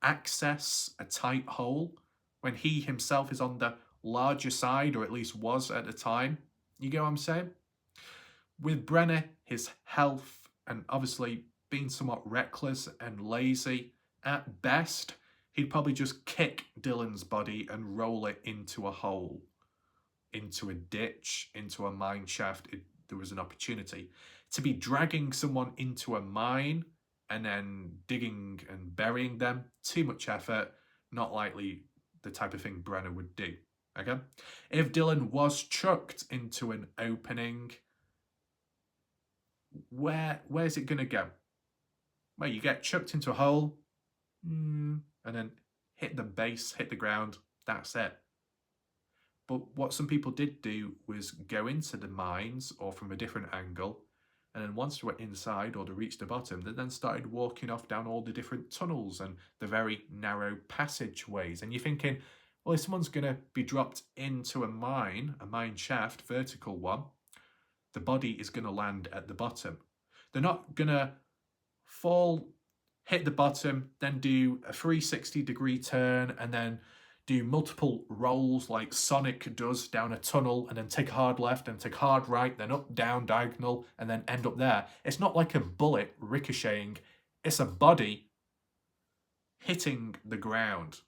access a tight hole when he himself is on the larger side, or at least was at the time? You get what I'm saying? With Brenner, his health, and obviously being somewhat reckless and lazy, at best, he'd probably just kick Dylan's body and roll it into a hole, into a ditch, into a mine shaft if there was an opportunity. To be dragging someone into a mine and then digging and burying them, too much effort, not likely the type of thing Brenner would do. Okay? If Dylan was chucked into an opening, where's it going to go? Well, you get chucked into a hole, and then hit the base, hit the ground, that's it. But what some people did do was go into the mines or from a different angle, and then once they were inside or they reached the bottom, they then started walking off down all the different tunnels and the very narrow passageways. And you're thinking, well, if someone's going to be dropped into a mine shaft, vertical one, the body is going to land at the bottom. They're not going to fall, hit the bottom, then do a 360-degree turn, and then do multiple rolls like Sonic does down a tunnel, and then take a hard left and take hard right, then up, down, diagonal, and then end up there. It's not like a bullet ricocheting. It's a body hitting the ground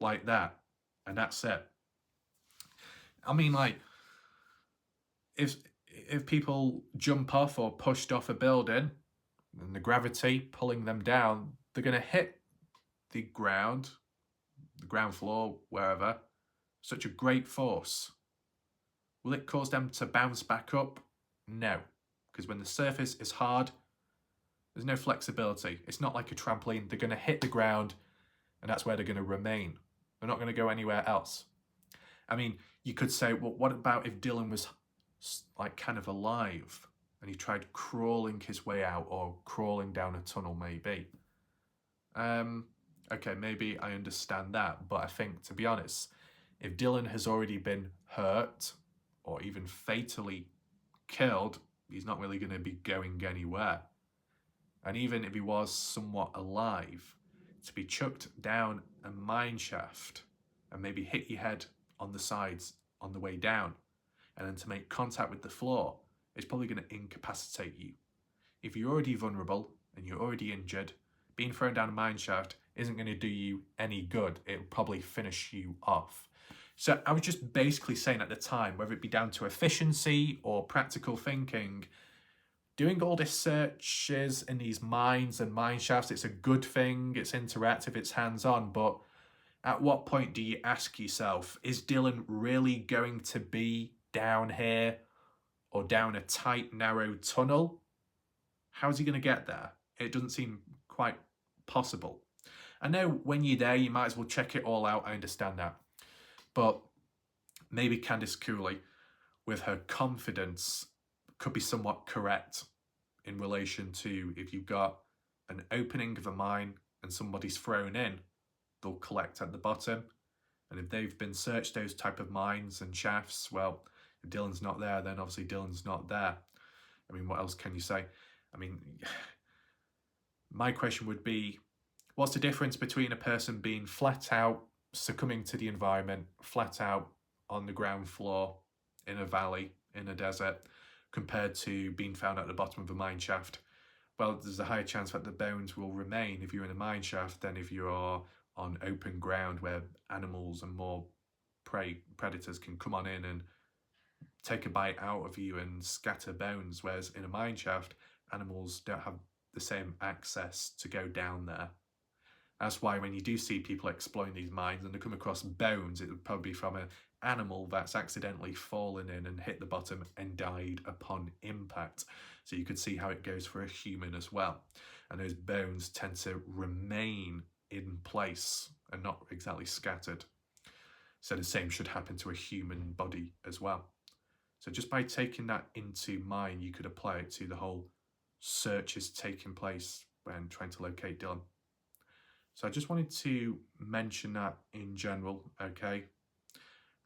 like that, and that's it. I mean, like, if people jump off or pushed off a building, and the gravity pulling them down, they're going to hit the ground floor, wherever, such a great force. Will it cause them to bounce back up? No, because when the surface is hard, there's no flexibility. It's not like a trampoline. They're going to hit the ground, and that's where they're going to remain. They're not going to go anywhere else. I mean, you could say, well, what about if Dylan was like kind of alive? and he tried crawling his way out, or crawling down a tunnel maybe. Okay, maybe I understand that, but I think, to be honest, if Dylan has already been hurt or even fatally killed, he's not really going to be going anywhere. And even if he was somewhat alive, to be chucked down a mine shaft and maybe hit your head on the sides on the way down, and then to make contact with the floor, it's probably going to incapacitate you. If you're already vulnerable and you're already injured, being thrown down a mine shaft isn't going to do you any good. It'll probably finish you off. So I was just basically saying at the time, whether it be down to efficiency or practical thinking, doing all this searches in these mines and mine shafts, it's a good thing, it's interactive, it's hands-on, but at what point do you ask yourself, is Dylan really going to be down here or down a tight, narrow tunnel? How's he going to get there? It doesn't seem quite possible. I know when you're there, you might as well check it all out, I understand that. But maybe Candice Cooley, with her confidence, could be somewhat correct in relation to if you've got an opening of a mine and somebody's thrown in, they'll collect at the bottom. And if they've been searched, those type of mines and shafts, well, if Dylan's not there, then obviously Dylan's not there. I mean, what else can you say? I mean, my question would be, what's the difference between a person being flat out, succumbing to the environment, flat out on the ground floor, in a valley, in a desert, compared to being found at the bottom of a mine shaft? Well, there's a higher chance that the bones will remain if you're in a mine shaft than if you are on open ground where animals and more predators can come on in and take a bite out of you and scatter bones, whereas in a mine shaft, animals don't have the same access to go down there. That's why when you do see people exploring these mines and they come across bones, it would probably be from an animal that's accidentally fallen in and hit the bottom and died upon impact. So you could see how it goes for a human as well. And those bones tend to remain in place and not exactly scattered. So the same should happen to a human body as well. So just by taking that into mind, you could apply it to the whole searches taking place when trying to locate Dylan. So I just wanted to mention that in general, okay?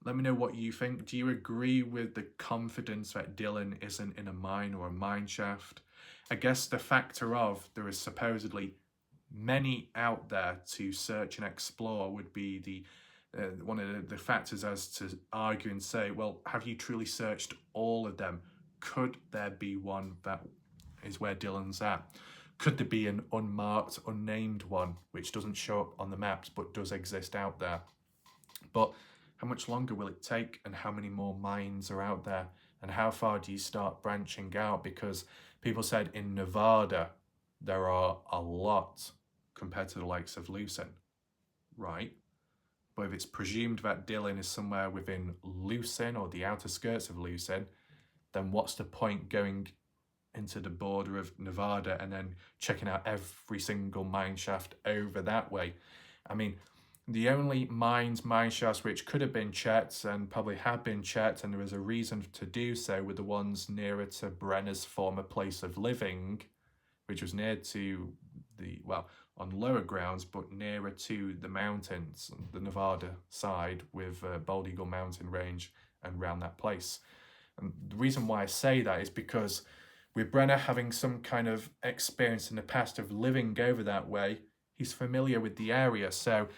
Let me know what you think. Do you agree with the confidence that Dylan isn't in a mine or a mine shaft? I guess the factor of there is supposedly many out there to search and explore would be the one of the factors as to argue and say, well, have you truly searched all of them? Could there be one that is where Dylan's at? Could there be an unmarked, unnamed one, which doesn't show up on the maps, but does exist out there? But how much longer will it take, and how many more mines are out there? And how far do you start branching out? Because people said in Nevada, there are a lot compared to the likes of Lucin, right? But if it's presumed that Dylan is somewhere within Lucin or the outer skirts of Lucin, then what's the point going into the border of Nevada and then checking out every single mine shaft over that way? I mean, the only mine shafts which could have been checked and probably have been checked, and there was a reason to do so, were the ones nearer to Brenner's former place of living, which was near to the, well, on lower grounds, but nearer to the mountains, the Nevada side, with Bald Eagle Mountain Range and around that place. And the reason why I say that is because with Brenner having some kind of experience in the past of living over that way, he's familiar with the area. So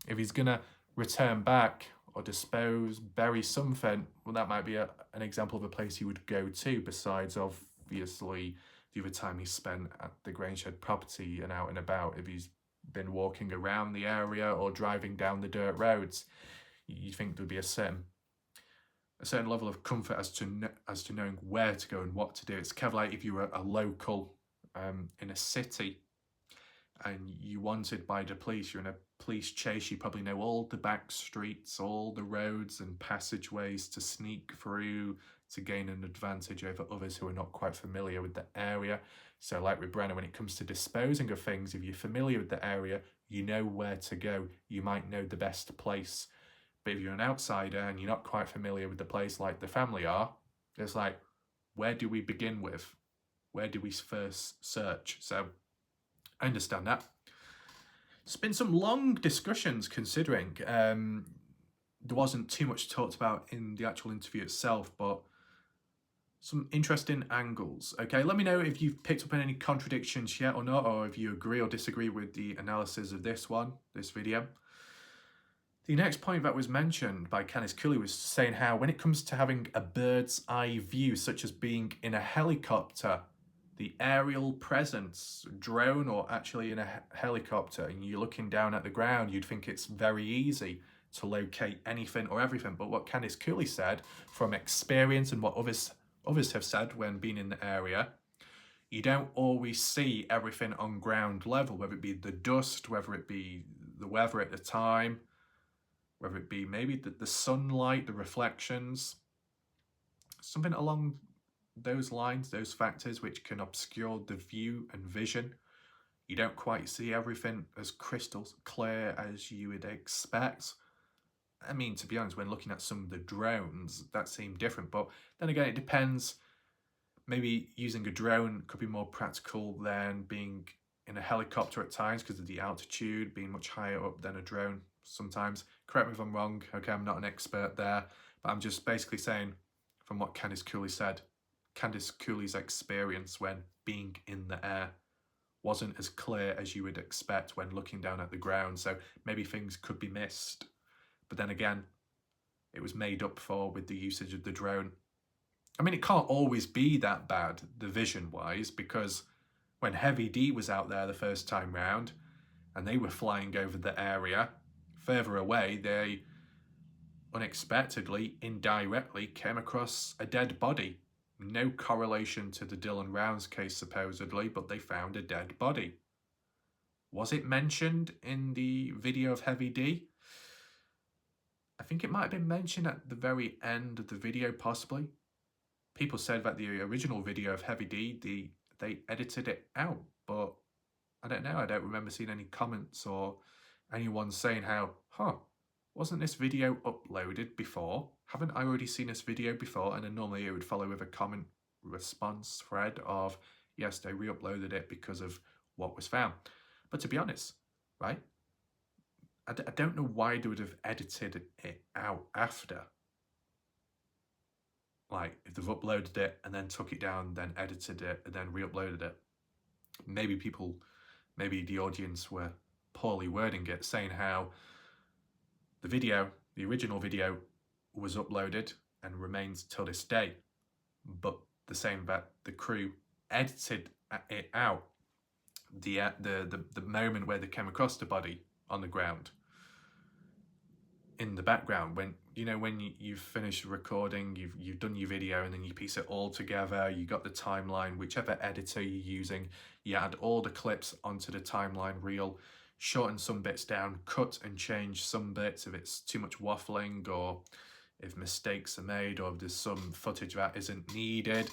if he's going to return back or dispose, bury something, well, that might be an example of a place he would go to, besides obviously the other time he spent at the Grangeshed property and out and about. If he's been walking around the area or driving down the dirt roads, you think there'd be a certain level of comfort as to knowing where to go and what to do. It's kind of like if you were a local in a city and you wanted by the police, you're in a police chase, you probably know all the back streets, all the roads and passageways to sneak through to gain an advantage over others who are not quite familiar with the area. So like with Brenner, when it comes to disposing of things, if you're familiar with the area, you know where to go, you might know the best place. But if you're an outsider and you're not quite familiar with the place like the family are, it's like, where do we begin with? Where did we first search? So I understand that. It's been some long discussions considering. There wasn't too much talked about in the actual interview itself, but some interesting angles. Okay, let me know if you've picked up on any contradictions yet or not, or if you agree or disagree with the analysis of this video. The next point that was mentioned by Candice Cooley was saying how when it comes to having a bird's eye view, such as being in a helicopter, the aerial presence, drone or actually in a helicopter, and you're looking down at the ground, you'd think it's very easy to locate anything or everything. But what Candice Cooley said from experience and what others have said when being in the area, you don't always see everything on ground level, whether it be the dust, whether it be the weather at the time, whether it be maybe the sunlight, the reflections, something along those lines, those factors which can obscure the view and vision. You don't quite see everything as crystal clear as you would expect. I mean, to be honest, when looking at some of the drones, that seemed different. But then again, it depends. Maybe using a drone could be more practical than being in a helicopter at times because of the altitude, being much higher up than a drone sometimes. Correct me if I'm wrong. Okay, I'm not an expert there, but I'm just basically saying from what Candice Cooley said, Candice Cooley's experience when being in the air wasn't as clear as you would expect when looking down at the ground. So maybe things could be missed. But then again, it was made up for with the usage of the drone. I mean, it can't always be that bad, the vision-wise, because when Heavy D was out there the first time round, and they were flying over the area, further away, they unexpectedly, indirectly, came across a dead body. No correlation to the Dylan Rounds case, supposedly, but they found a dead body. Was it mentioned in the video of Heavy D? I think it might have been mentioned at the very end of the video, possibly. People said that the original video of Heavy D, they edited it out, but I don't know. I don't remember seeing any comments or anyone saying how, wasn't this video uploaded before? Haven't I already seen this video before? And then normally it would follow with a comment response thread of, yes, they re-uploaded it because of what was found. But to be honest, right, I don't know why they would have edited it out after. Like, if they've uploaded it and then took it down, then edited it, and then re-uploaded it. Maybe the audience were poorly wording it, saying how the original video was uploaded and remains till this day, but the same that the crew edited it out, the moment where they came across the body on the ground in the background, when you've finished recording, you've done your video, and then you piece it all together, you got the timeline, whichever editor you're using, you add all the clips onto the timeline reel, shorten some bits down, cut and change some bits if it's too much waffling, or if mistakes are made, or if there's some footage that isn't needed,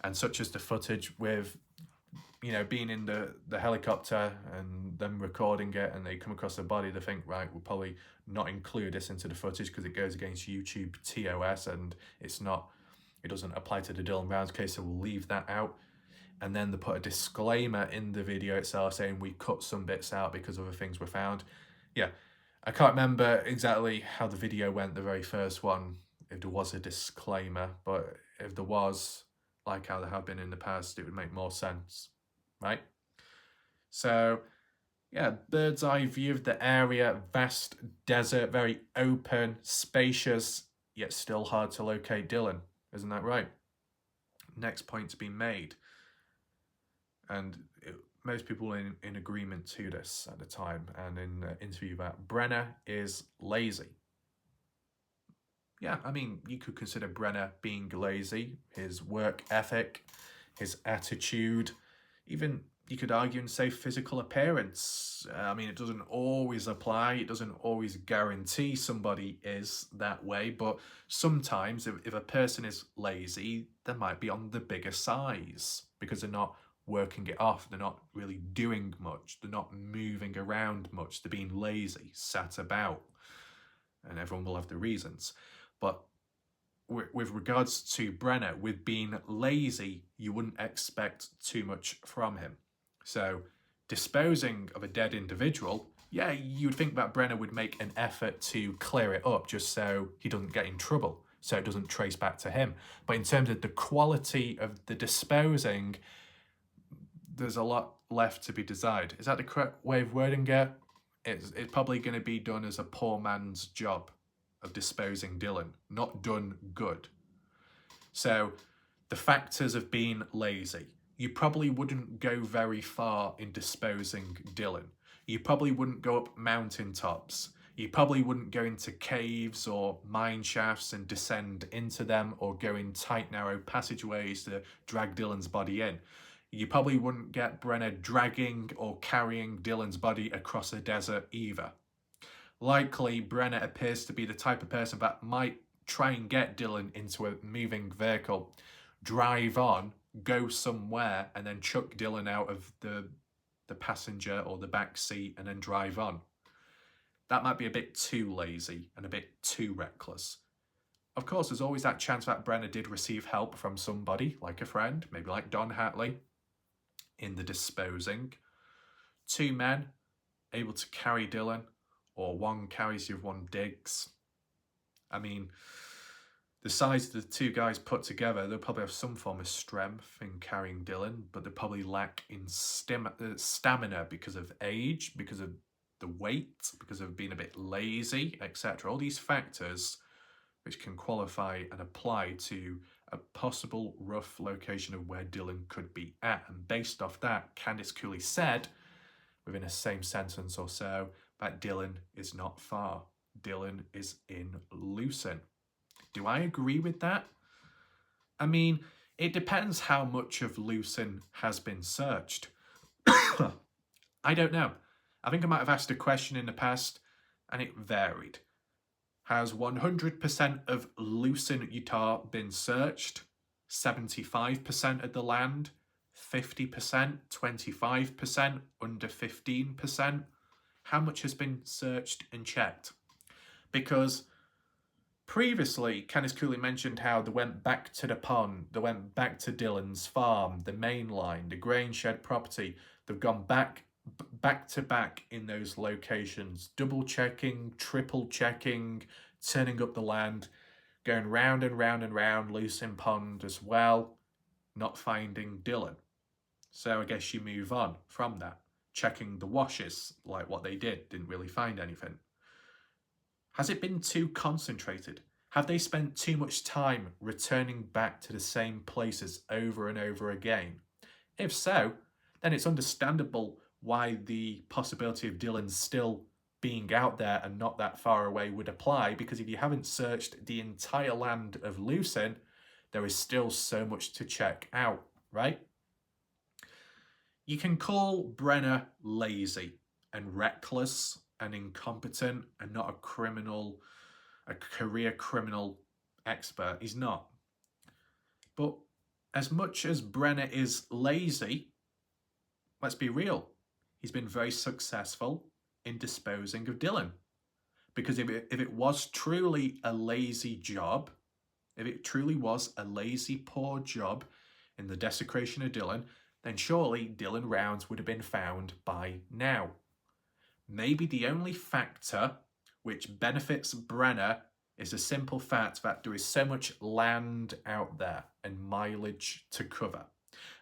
and such as the footage with being in the helicopter and them recording it, and they come across the body, they think, right, we'll probably not include this into the footage because it goes against YouTube TOS and it doesn't apply to the Dylan Rounds case, so we'll leave that out. And then they put a disclaimer in the video itself saying we cut some bits out because other things were found. Yeah, I can't remember exactly how the video went, the very first one, if there was a disclaimer, but if there was, like how there have been in the past, it would make more sense, right? So yeah, bird's eye view of the area, vast desert, very open, spacious, yet still hard to locate Dylan. Isn't that right? Next point to be made. And most people were in agreement to this at the time, and in the interview, that Brenner is lazy. Yeah, I mean, you could consider Brenner being lazy, his work ethic, his attitude, even you could argue and say physical appearance. I mean, it doesn't always apply. It doesn't always guarantee somebody is that way. But sometimes if a person is lazy, they might be on the bigger size because they're not working it off. They're not really doing much. They're not moving around much. They're being lazy, sat about. And everyone will have the reasons. But with regards to Brenner, with being lazy, you wouldn't expect too much from him. So disposing of a dead individual, yeah, you'd think that Brenner would make an effort to clear it up just so he doesn't get in trouble, so it doesn't trace back to him. But in terms of the quality of the disposing, there's a lot left to be desired. Is that the correct way of wording it? It's probably going to be done as a poor man's job of disposing Dylan, not done good. So the factors of being lazy. You probably wouldn't go very far in disposing Dylan. You probably wouldn't go up mountaintops. You probably wouldn't go into caves or mine shafts and descend into them, or go in tight, narrow passageways to drag Dylan's body in. You probably wouldn't get Brenner dragging or carrying Dylan's body across a desert either. Likely, Brenner appears to be the type of person that might try and get Dylan into a moving vehicle, drive on, go somewhere, and then chuck Dylan out of the passenger or the back seat and then drive on. That might be a bit too lazy and a bit too reckless. Of course, there's always that chance that Brenner did receive help from somebody, like a friend, maybe like Don Hatley, in the disposing. 2 men able to carry Dylan, or one carries you, one digs. I mean, the size of the 2 guys put together, they'll probably have some form of strength in carrying Dylan, but they probably lack in stamina because of age, because of the weight, because of being a bit lazy, etc. All these factors which can qualify and apply to a possible rough location of where Dylan could be at. And based off that, Candice Cooley said, within a same sentence or so, that Dylan is not far. Dylan is in Lucerne. Do I agree with that? I mean, it depends how much of Lucerne has been searched. I don't know. I think I might have asked a question in the past and it varied. Has 100% of Lucerne, Utah been searched? 75% of the land? 50%? 25%? Under 15%? How much has been searched and checked? Because previously, Candice Cooley mentioned how they went back to the pond, they went back to Dylan's farm, the main line, the grain shed property. They've gone back to back in those locations, double checking, triple checking, turning up the land, going round and round and round Lucerne Pond as well, not finding Dylan. So I guess you move on from that. Checking the washes, like what they didn't really find anything. Has it been too concentrated? Have they spent too much time returning back to the same places over and over again? If so, then it's understandable why the possibility of Dylan still being out there and not that far away would apply, because if you haven't searched the entire land of Lucerne, there is still so much to check out, right? You can call Brenner lazy and reckless and incompetent and not a criminal, a career criminal expert. He's not. But as much as Brenner is lazy, let's be real, he's been very successful in disposing of Dylan. Because if it was truly a lazy job, if it truly was a lazy, poor job in the desecration of Dylan, then surely Dylan Rounds would have been found by now. Maybe the only factor which benefits Brenner is the simple fact that there is so much land out there and mileage to cover.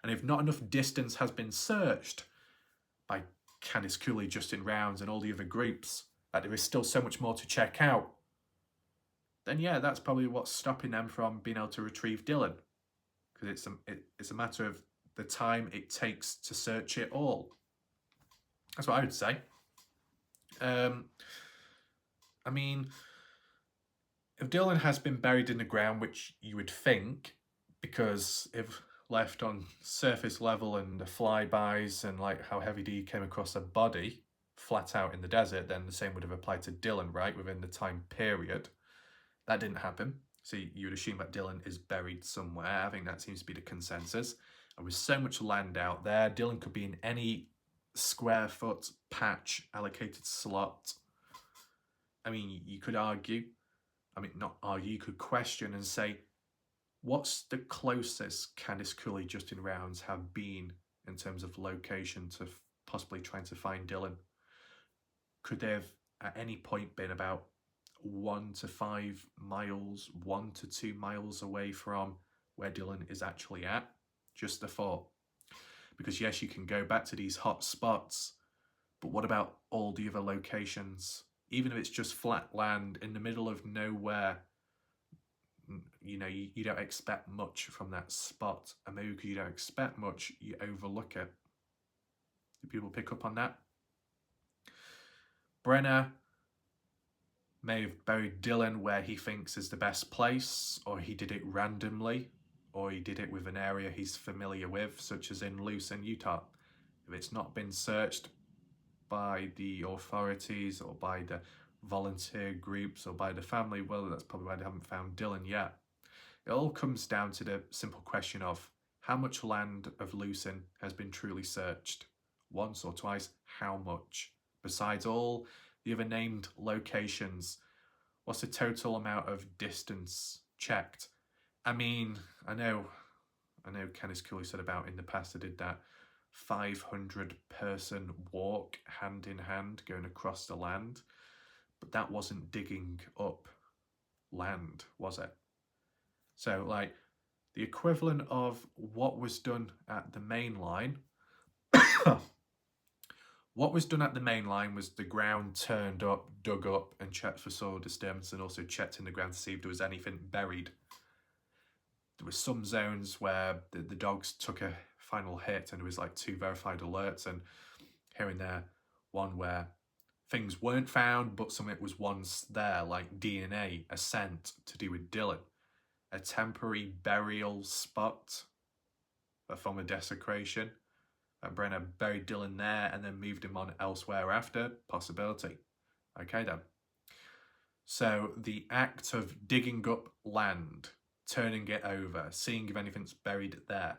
And if not enough distance has been searched by Candice Cooley, Justin Rounds and all the other groups, that there is still so much more to check out, then yeah, that's probably what's stopping them from being able to retrieve Dylan. Because it's a matter of the time it takes to search it all. That's what I would say. I mean, if Dylan has been buried in the ground, which you would think, because if left on surface level and the flybys and like how Heavy D came across a body flat out in the desert, then the same would have applied to Dylan, right, within the time period. That didn't happen. So you would assume that Dylan is buried somewhere. I think that seems to be the consensus. And with so much land out there, Dylan could be in any square foot patch allocated slot. I mean, you could argue not argue, you could question and say, what's the closest Candice Cooley Justin Rounds have been in terms of location to possibly trying to find Dylan? Could they have at any point been about 1 to 5 miles, 1 to 2 miles away from where Dylan is actually at? Just a thought. Because yes, you can go back to these hot spots, but what about all the other locations? Even if it's just flat land in the middle of nowhere, you know, you don't expect much from that spot. And maybe because you don't expect much, you overlook it. Do people pick up on that? Brenner may have buried Dylan where he thinks is the best place, or he did it randomly, or he did it with an area he's familiar with, such as in Lucin, Utah. If it's not been searched by the authorities or by the volunteer groups or by the family, well, that's probably why they haven't found Dylan yet. It all comes down to the simple question of how much land of Lucin has been truly searched? Once or twice, how much? Besides all the other named locations, what's the total amount of distance checked? I mean, I know Candice Cooley said about in the past I did that 500-person walk hand in hand going across the land, but that wasn't digging up land, was it? So like the equivalent of what was done at the main line what was done at the main line was the ground turned up, dug up and checked for soil disturbance, and also checked in the ground to see if there was anything buried. There were some zones where the dogs took a final hit and there was like 2 verified alerts, and here and there one where things weren't found but something was once there, like DNA, a scent to do with Dylan, a temporary burial spot, a form of desecration. Brenner buried Dylan there and then moved him on elsewhere after, possibility. Okay then. So the act of digging up land, turning it over, seeing if anything's buried there,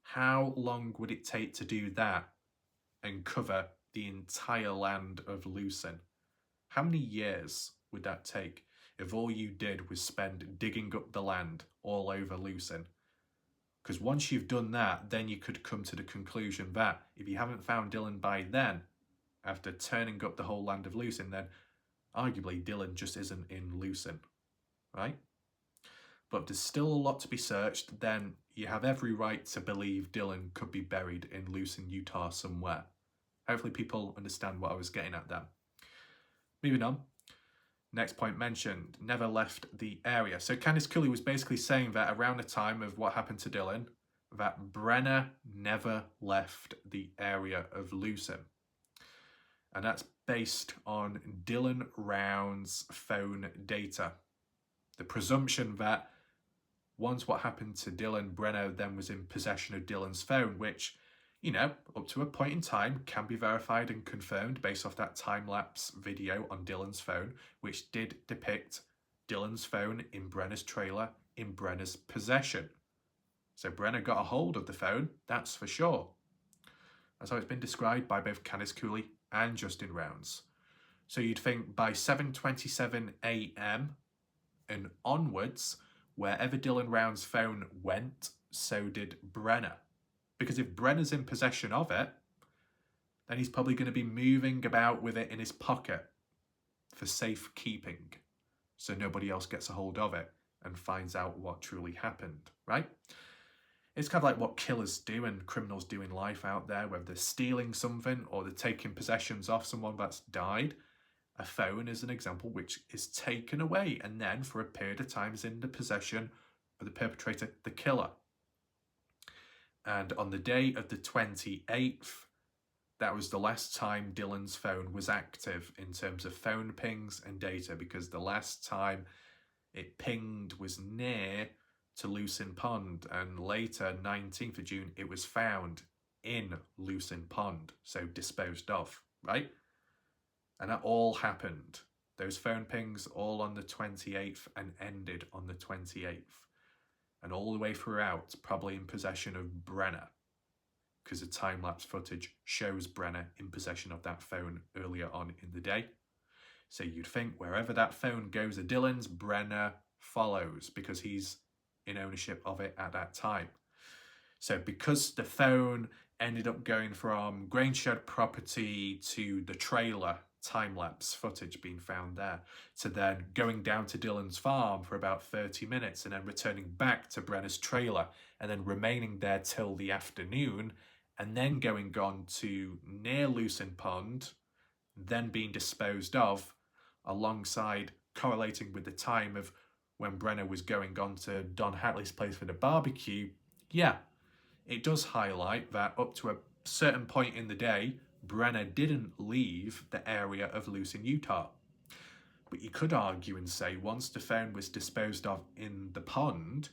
how long would it take to do that and cover the entire land of Lucin? How many years would that take if all you did was spend digging up the land all over Lucin? Because once you've done that, then you could come to the conclusion that if you haven't found Dylan by then, after turning up the whole land of Lucin, then arguably Dylan just isn't in Lucin, right? But if there's still a lot to be searched, then you have every right to believe Dylan could be buried in Lucin, Utah somewhere. Hopefully people understand what I was getting at then. Moving on. Next point mentioned, never left the area. So Candice Cooley was basically saying that around the time of what happened to Dylan, that Brenner never left the area of Lucin. And that's based on Dylan Round's phone data. The presumption that once what happened to Dylan, Brenner then was in possession of Dylan's phone, which, you know, up to a point in time can be verified and confirmed based off that time-lapse video on Dylan's phone, which did depict Dylan's phone in Brenner's trailer in Brenner's possession. So Brenner got a hold of the phone, that's for sure. That's how it's been described by both Candice Cooley and Justin Rounds. So you'd think by 7:27 a.m. and onwards, wherever Dylan Rounds' phone went, so did Brenner. Because if Brenner's in possession of it, then he's probably going to be moving about with it in his pocket for safekeeping, so nobody else gets a hold of it and finds out what truly happened, right? It's kind of like what killers do and criminals do in life out there, whether they're stealing something or they're taking possessions off someone that's died. A phone is an example which is taken away and then for a period of time is in the possession of the perpetrator, the killer. And on the day of the 28th, that was the last time Dylan's phone was active in terms of phone pings and data, because the last time it pinged was near to Lucin Pond, and later, 19th of June, it was found in Lucin Pond, so disposed of, right? And that all happened. Those phone pings all on the 28th and ended on the 28th. And all the way throughout, probably in possession of Brenner, because the time-lapse footage shows Brenner in possession of that phone earlier on in the day. So you'd think wherever that phone goes of Dylan's, Brenner follows because he's in ownership of it at that time. So because the phone ended up going from Grangeshed property to the trailer, time-lapse footage being found there, to then going down to Dylan's farm for about 30 minutes and then returning back to Brenner's trailer and then remaining there till the afternoon and then going on to near Lucin Pond, then being disposed of, alongside correlating with the time of when Brenner was going on to Don Hatley's place for the barbecue, yeah, it does highlight that up to a certain point in the day, Brenner didn't leave the area of Lucin, Utah. But you could argue and say once the phone was disposed of in the pond,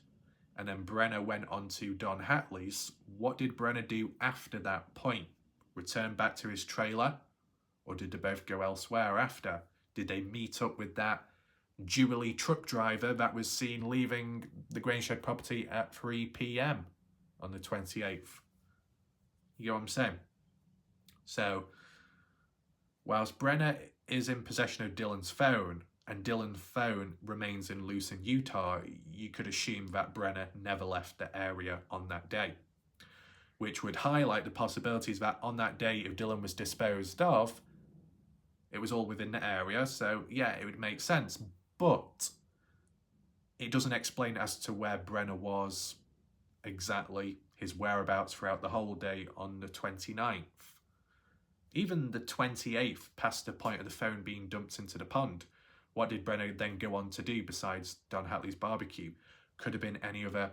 and then Brenner went on to Don Hatley's, what did Brenner do after that point? Return back to his trailer? Or did they both go elsewhere after? Did they meet up with that Jubilee truck driver that was seen leaving the Grangeshed property at 3 p.m. on the 28th? You know what I'm saying? So, whilst Brenner is in possession of Dylan's phone, and Dylan's phone remains in Lucin, Utah, you could assume that Brenner never left the area on that day, which would highlight the possibilities that on that day, if Dylan was disposed of, it was all within the area, so yeah, it would make sense. But it doesn't explain as to where Brenner was exactly, his whereabouts throughout the whole day on the 29th. Even the 28th, past the point of the phone being dumped into the pond, what did Brenner then go on to do besides Don Hatley's barbecue? Could have been any other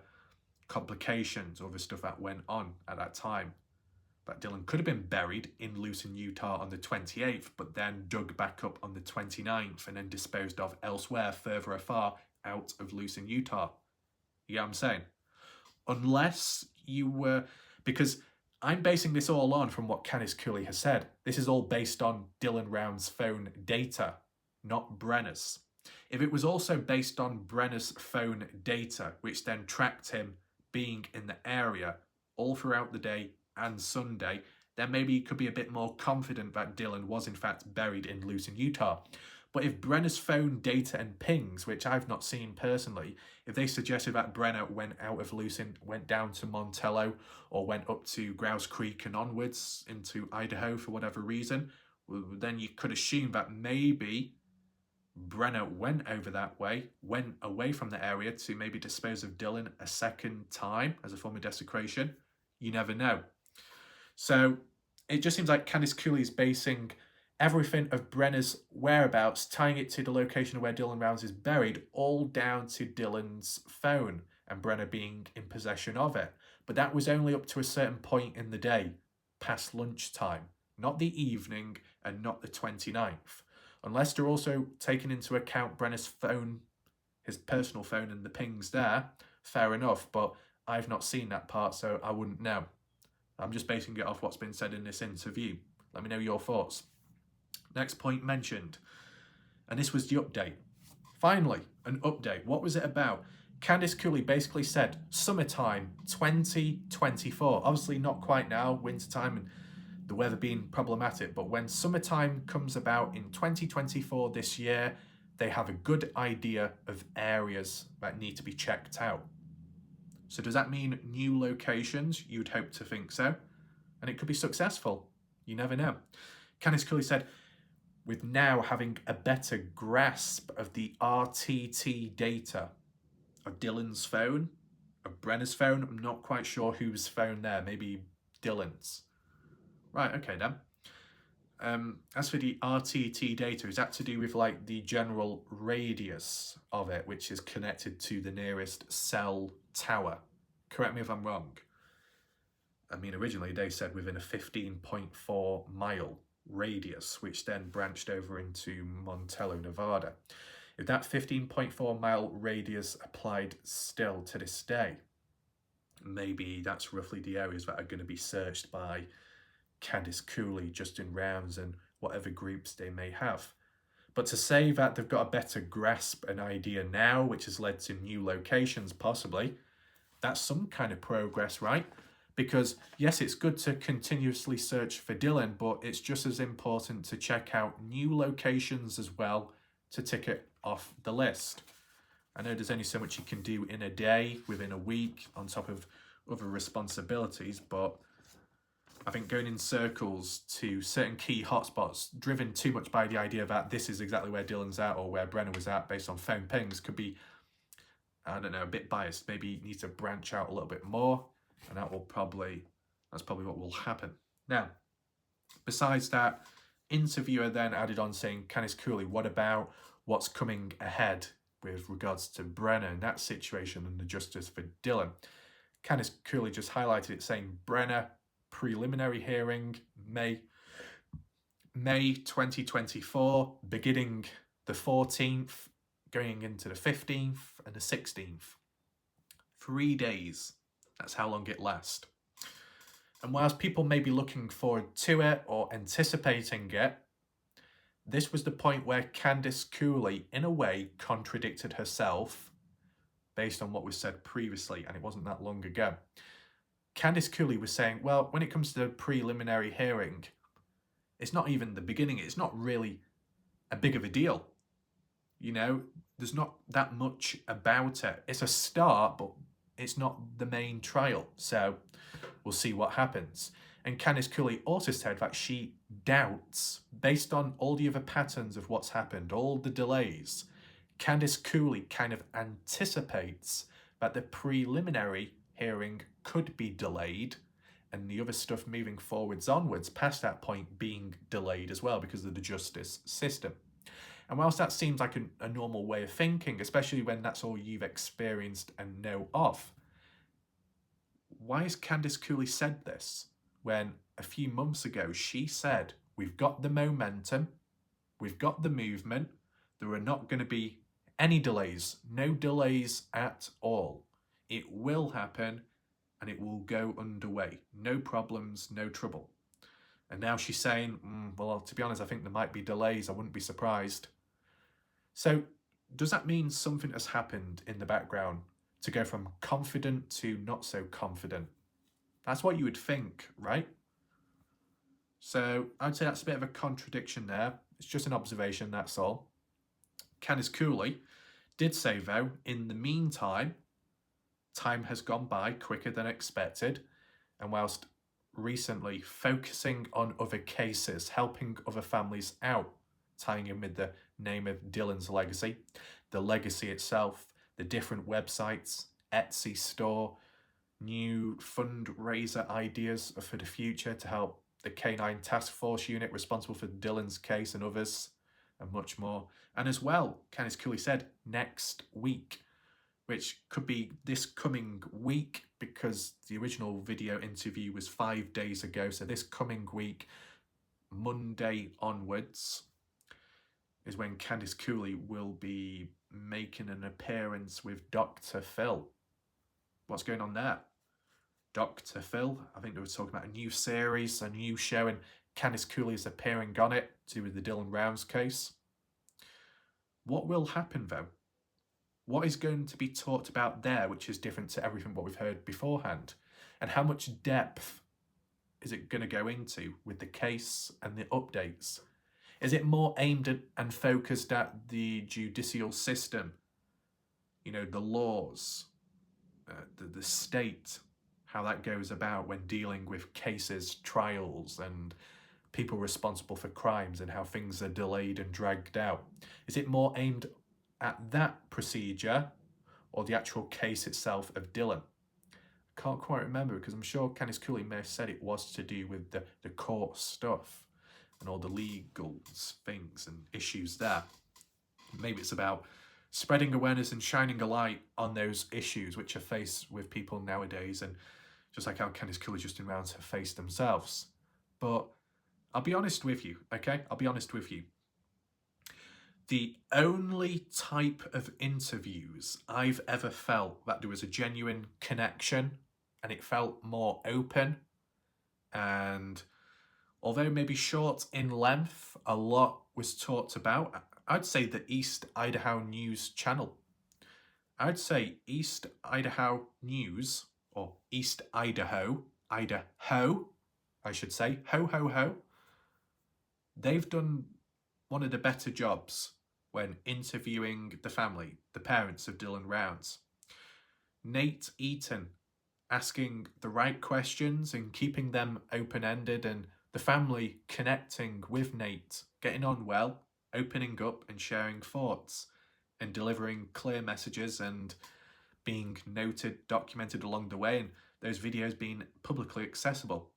complications or other stuff that went on at that time. That Dylan could have been buried in Lucin, Utah on the 28th, but then dug back up on the 29th and then disposed of elsewhere further afar out of Lucin, Utah. You get what I'm saying? Unless you were, because I'm basing this all on from what Candice Cooley has said. This is all based on Dylan Round's phone data, not Brenner's. If it was also based on Brenner's phone data, which then tracked him being in the area all throughout the day and Sunday, then maybe you could be a bit more confident that Dylan was in fact buried in Lucin, Utah. But if Brenner's phone data and pings, which I've not seen personally, if they suggested that Brenner went out of Lucin, went down to Montello, or went up to Grouse Creek and onwards into Idaho for whatever reason, well, then you could assume that maybe Brenner went over that way, went away from the area to maybe dispose of Dylan a second time as a form of desecration. You never know. So it just seems like Candice Cooley is basing everything of Brenner's whereabouts, tying it to the location of where Dylan Rounds is buried, all down to Dylan's phone and Brenner being in possession of it. But that was only up to a certain point in the day, past lunchtime, not the evening and not the 29th. Unless they're also taking into account Brenner's phone, his personal phone and the pings there, fair enough, but I've not seen that part, so I wouldn't know. I'm just basing it off what's been said in this interview. Let me know your thoughts. Next point mentioned, and this was the update. Finally, an update. What was it about? Candice Cooley basically said summertime 2024. Obviously not quite now, wintertime and the weather being problematic, but when summertime comes about in 2024 this year, they have a good idea of areas that need to be checked out. So does that mean new locations? You'd hope to think so. And it could be successful. You never know. Candice Cooley said, with now having a better grasp of the RTT data of Dylan's phone, of Brenner's phone, I'm not quite sure whose phone there, maybe Dylan's. Right, okay then. As for the RTT data, is that to do with like the general radius of it, which is connected to the nearest cell tower? Correct me if I'm wrong. I mean, originally they said within a 15.4 mile radius, which then branched over into Montello, Nevada. If that 15.4 mile radius applied still to this day, maybe that's roughly the areas that are going to be searched by Candice Cooley, Justin Rounds and whatever groups they may have. But to say that they've got a better grasp and idea now, which has led to new locations possibly, that's some kind of progress, right? Because yes, it's good to continuously search for Dylan, but it's just as important to check out new locations as well to tick it off the list. I know there's only so much you can do in a day, within a week, on top of other responsibilities, but I think going in circles to certain key hotspots, driven too much by the idea that this is exactly where Dylan's at or where Brenna was at based on phone pings, could be, I don't know, a bit biased. Maybe you need to branch out a little bit more, and that's probably what will happen. Now, besides that, interviewer then added on saying, Candice Cooley, what about what's coming ahead with regards to Brenna and that situation and the justice for Dylan? Candice Cooley just highlighted it, saying Brenna preliminary hearing May 2024, beginning the 14th, going into the 15th and the 16th. 3 days. That's how long it lasts. And whilst people may be looking forward to it or anticipating it, this was the point where Candice Cooley, in a way, contradicted herself based on what was said previously, and it wasn't that long ago. Candice Cooley was saying, well, when it comes to the preliminary hearing, it's not even the beginning. It's not really a big of a deal. You know, there's not that much about it. It's a start, but it's not the main trial. So we'll see what happens. And Candice Cooley also said that she doubts, based on all the other patterns of what's happened, all the delays, Candice Cooley kind of anticipates that the preliminary hearing could be delayed and the other stuff moving forwards onwards past that point being delayed as well because of the justice system. And whilst that seems like a normal way of thinking, especially when that's all you've experienced and know of, why has Candice Cooley said this when a few months ago she said, we've got the momentum, we've got the movement, there are not going to be any delays, no delays at all. It will happen and it will go underway. No problems, no trouble. And now she's saying, well, to be honest, I think there might be delays. I wouldn't be surprised. So does that mean something has happened in the background to go from confident to not so confident? That's what you would think, right? So I'd say that's a bit of a contradiction there. It's just an observation, that's all. Candice Cooley did say, though, in the meantime, time has gone by quicker than expected, and whilst recently focusing on other cases, helping other families out, tying in with the name of Dylan's legacy, the legacy itself, the different websites, Etsy store, new fundraiser ideas for the future to help the K9 Task Force unit responsible for Dylan's case and others, and much more. And as well, Candice Cooley said, next week, which could be this coming week because the original video interview was 5 days ago. So this coming week, Monday onwards, is when Candice Cooley will be making an appearance with Dr. Phil. What's going on there? Dr. Phil, I think they were talking about a new series, a new show, and Candice Cooley is appearing on it to do with the Dylan Rounds case. What will happen though? What is going to be talked about there, which is different to everything what we've heard beforehand? And how much depth is it going to go into with the case and the updates? Is it more aimed at and focused at the judicial system? You know, the laws, the state, how that goes about when dealing with cases, trials, and people responsible for crimes and how things are delayed and dragged out? Is it more aimed at that procedure or the actual case itself of Dylan? I can't quite remember because I'm sure Candice Cooley may have said it was to do with the court stuff and all the legal things and issues there. Maybe it's about spreading awareness and shining a light on those issues which are faced with people nowadays, and just like how Candice Cooley, Justin Rounds have faced themselves. But I'll be honest with you, okay? I'll be honest with you. The only type of interviews I've ever felt that there was a genuine connection and it felt more open, and although maybe short in length, a lot was talked about, I'd say the East Idaho News channel. I'd say East Idaho News, or East Idaho, Idaho, I should say, ho, they've done one of the better jobs when interviewing the family, the parents of Dylan Rounds. Nate Eaton asking the right questions and keeping them open-ended, and the family connecting with Nate, getting on well, opening up and sharing thoughts and delivering clear messages and being noted, documented along the way, and those videos being publicly accessible.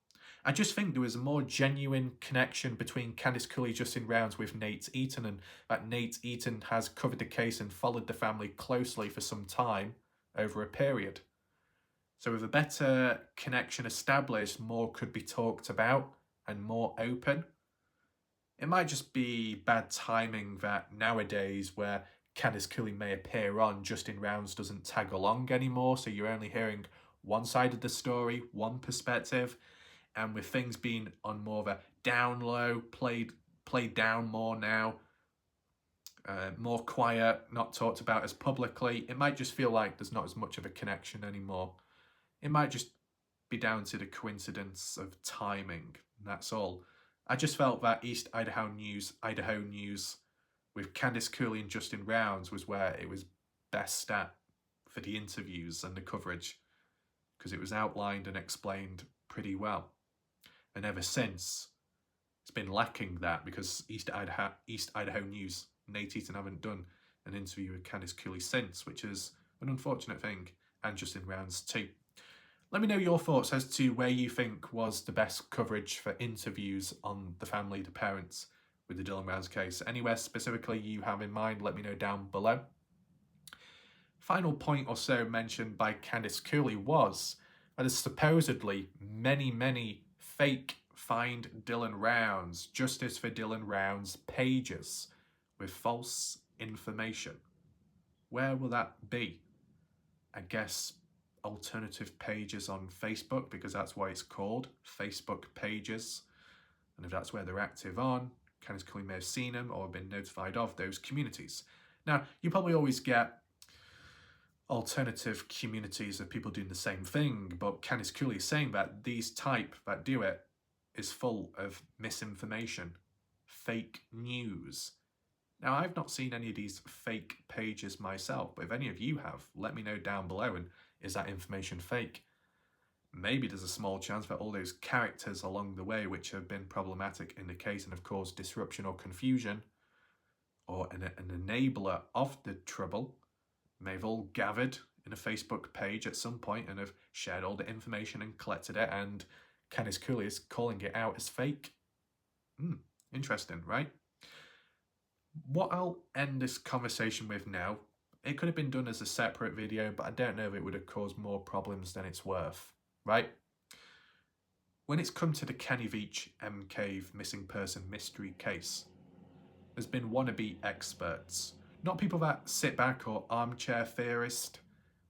I just think there was a more genuine connection between Candice Cooley, Justin Rounds with Nate Eaton, and that Nate Eaton has covered the case and followed the family closely for some time over a period. So with a better connection established, more could be talked about and more open. It might just be bad timing that nowadays where Candice Cooley may appear on, Justin Rounds doesn't tag along anymore, so you're only hearing one side of the story, one perspective, and with things being on more of a down low, played down more now, more quiet, not talked about as publicly, it might just feel like there's not as much of a connection anymore. It might just be down to the coincidence of timing, that's all. I just felt that East Idaho News with Candice Cooley and Justin Rounds was where it was best at for the interviews and the coverage, because it was outlined and explained pretty well. And ever since, it's been lacking that, because East Idaho News, Nate Eaton haven't done an interview with Candice Cooley since, which is an unfortunate thing, and Justin Rounds too. Let me know your thoughts as to where you think was the best coverage for interviews on the family, the parents, with the Dylan Rounds case. Anywhere specifically you have in mind, let me know down below. Final point or so mentioned by Candice Cooley was that there's supposedly many fake Find Dylan Rounds, Justice for Dylan Rounds pages with false information. Where will that be? I guess alternative pages on Facebook, because that's why it's called Facebook pages. And if that's where they're active on, Candice Cooley may have seen them or been notified of those communities. Now, you probably always get alternative communities of people doing the same thing, but Candice Cooley is saying that these type that do it is full of misinformation, fake news. Now, I've not seen any of these fake pages myself, but if any of you have, let me know down below, and is that information fake? Maybe there's a small chance that all those characters along the way which have been problematic in the case and have caused disruption or confusion, or an enabler of the trouble, may have all gathered in a Facebook page at some point and have shared all the information and collected it, and Candice Cooley is calling it out as fake. Interesting, right? What I'll end this conversation with now, it could have been done as a separate video, but I don't know if it would have caused more problems than it's worth, right? When it's come to the Kenny Veach M Cave missing person mystery case, there's been wannabe experts, not people that sit back or armchair theorist,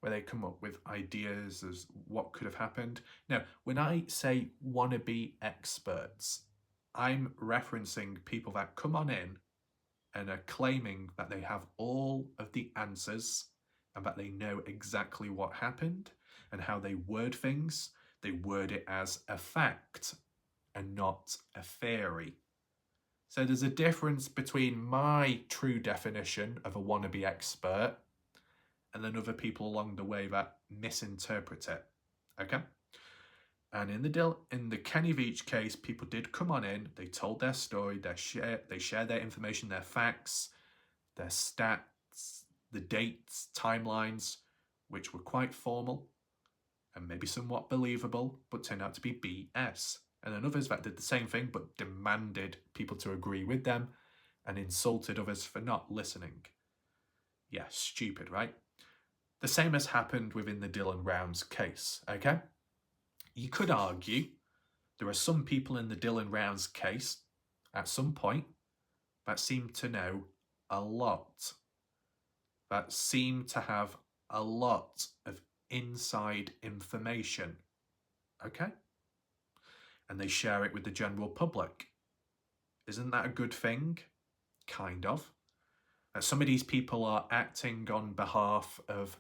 where they come up with ideas as what could have happened. No, when I say wannabe experts, I'm referencing people that come on in and are claiming that they have all of the answers and that they know exactly what happened and how they word things. They word it as a fact and not a theory. So there's a difference between my true definition of a wannabe expert and then other people along the way that misinterpret it, okay? And in the Kenny Veach case, people did come on in, they told their story, they shared their information, their facts, their stats, the dates, timelines, which were quite formal and maybe somewhat believable, but turned out to be BS. And then others that did the same thing, but demanded people to agree with them and insulted others for not listening. Yeah, stupid, right? The same has happened within the Dylan Rounds case, okay? You could argue there are some people in the Dylan Rounds case at some point that seem to know a lot, that seem to have a lot of inside information, okay? And they share it with the general public. Isn't that a good thing? Kind of. Some of these people are acting on behalf of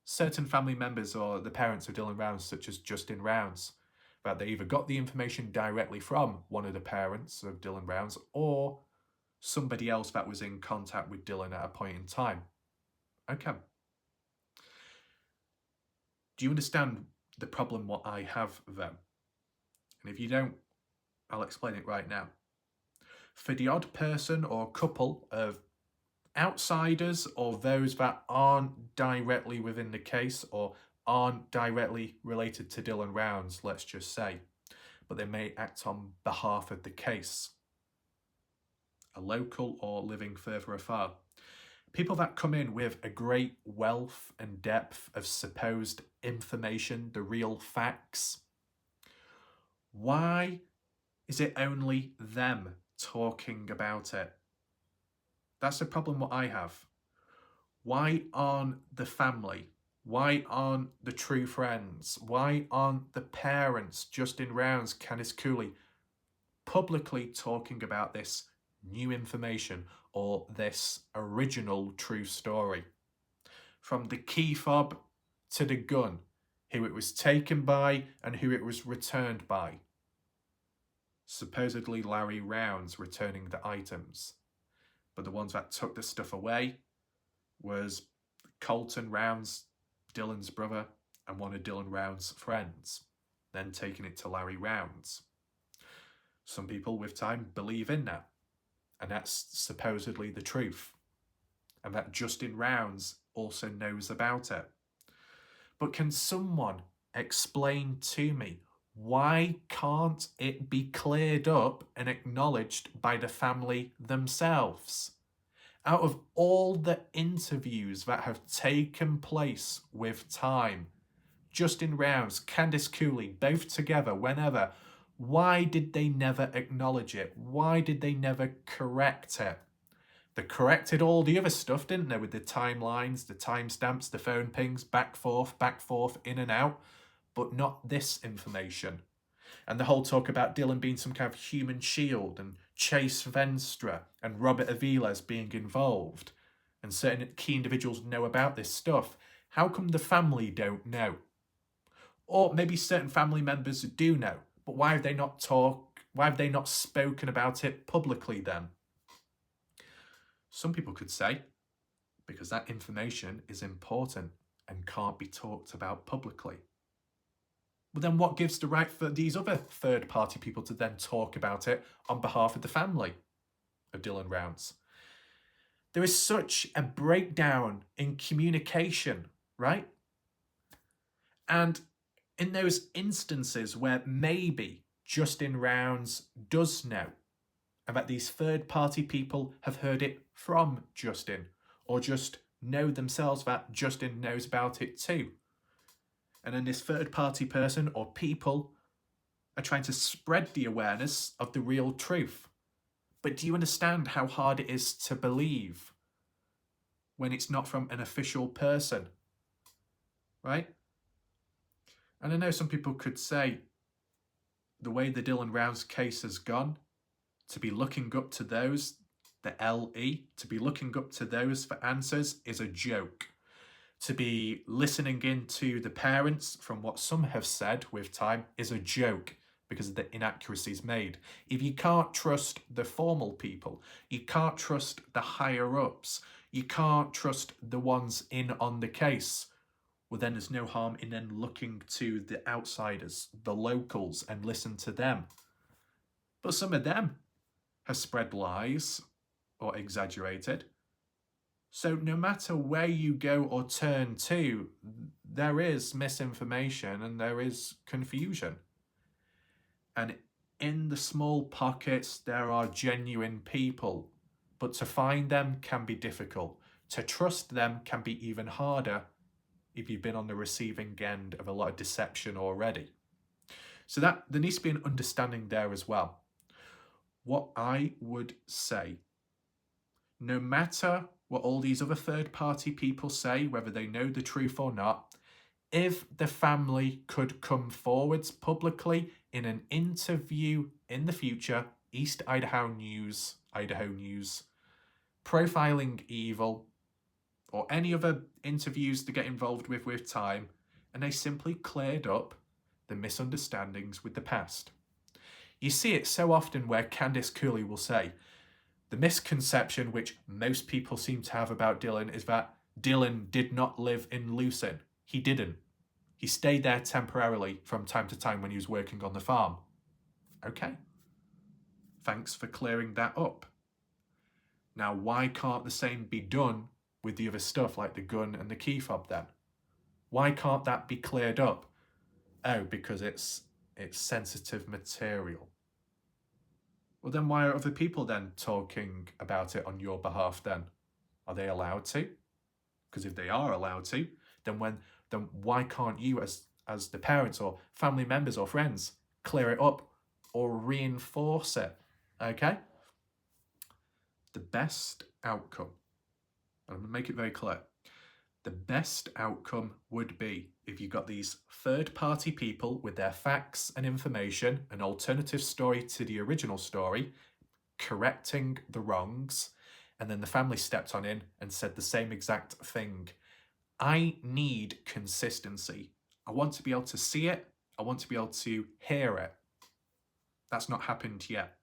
certain family members or the parents of Dylan Rounds, such as Justin Rounds. that they either got the information directly from one of the parents of Dylan Rounds or somebody else that was in contact with Dylan at a point in time. Okay. Do you understand the problem what I have then? And if you don't, I'll explain it right now. For the odd person or couple of outsiders or those that aren't directly within the case or aren't directly related to Dylan Rounds, let's just say, but they may act on behalf of the case, a local or living further afar. People that come in with a great wealth and depth of supposed information, the real facts. Why is it only them talking about it? That's the problem what I have. Why aren't the family? Why aren't the true friends? Why aren't the parents, Justin Rounds, Candice Cooley, publicly talking about this new information or this original true story? From the key fob to the gun, who it was taken by and who it was returned by. Supposedly Larry Rounds returning the items. But the ones that took the stuff away was Colton Rounds, Dylan's brother, and one of Dylan Rounds' friends, then taking it to Larry Rounds. Some people with time believe in that, and that's supposedly the truth, and that Justin Rounds also knows about it. But can someone explain to me, why can't it be cleared up and acknowledged by the family themselves? Out of all the interviews that have taken place with time, Justin Rounds, Candice Cooley, both together, whenever, why did they never acknowledge it? Why did they never correct it? They corrected all the other stuff, didn't they, with the timelines, the timestamps, the phone pings, back, forth, in and out, but not this information. And the whole talk about Dylan being some kind of human shield and Chase Venstra and Robert Aviles being involved, and certain key individuals know about this stuff. How come the family don't know? Or maybe certain family members do know, but why have they not spoken about it publicly then? Some people could say, because that information is important and can't be talked about publicly. Well, then what gives the right for these other third-party people to then talk about it on behalf of the family of Dylan Rounds? There is such a breakdown in communication, right? And in those instances where maybe Justin Rounds does know, and that these third-party people have heard it from Justin, or just know themselves that Justin knows about it too. And then this third-party person or people are trying to spread the awareness of the real truth. But do you understand how hard it is to believe when it's not from an official person? Right? And I know some people could say the way the Dylan Rounds case has gone, to be looking up to those, the LE, to be looking up to those for answers is a joke. To be listening in to the parents from what some have said with time is a joke because of the inaccuracies made. If you can't trust the formal people, you can't trust the higher ups, you can't trust the ones in on the case, well then there's no harm in then looking to the outsiders, the locals, and listen to them. But some of them have spread lies or exaggerated. So no matter where you go or turn to, there is misinformation and there is confusion. And in the small pockets, there are genuine people, but to find them can be difficult. To trust them can be even harder if you've been on the receiving end of a lot of deception already. So that there needs to be an understanding there as well. What I would say, no matter what all these other third-party people say, whether they know the truth or not, if the family could come forwards publicly in an interview in the future, East Idaho News, Profiling Evil, or any other interviews to get involved with time, and they simply cleared up the misunderstandings with the past. You see it so often where Candice Cooley will say, the misconception which most people seem to have about Dylan is that Dylan did not live in Lucin. He didn't. He stayed there temporarily from time to time when he was working on the farm. Okay. Thanks for clearing that up. Now, why can't the same be done with the other stuff like the gun and the key fob then? Why can't that be cleared up? Oh, because it's sensitive material. Well, then why are other people then talking about it on your behalf then? Are they allowed to? Because if they are allowed to, then why can't you as the parents or family members or friends clear it up or reinforce it? Okay? The best outcome, and I'm going to make it very clear, the best outcome would be if you got these third-party people with their facts and information, an alternative story to the original story, correcting the wrongs, and then the family stepped on in and said the same exact thing. I need consistency. I want to be able to see it. I want to be able to hear it. That's not happened yet.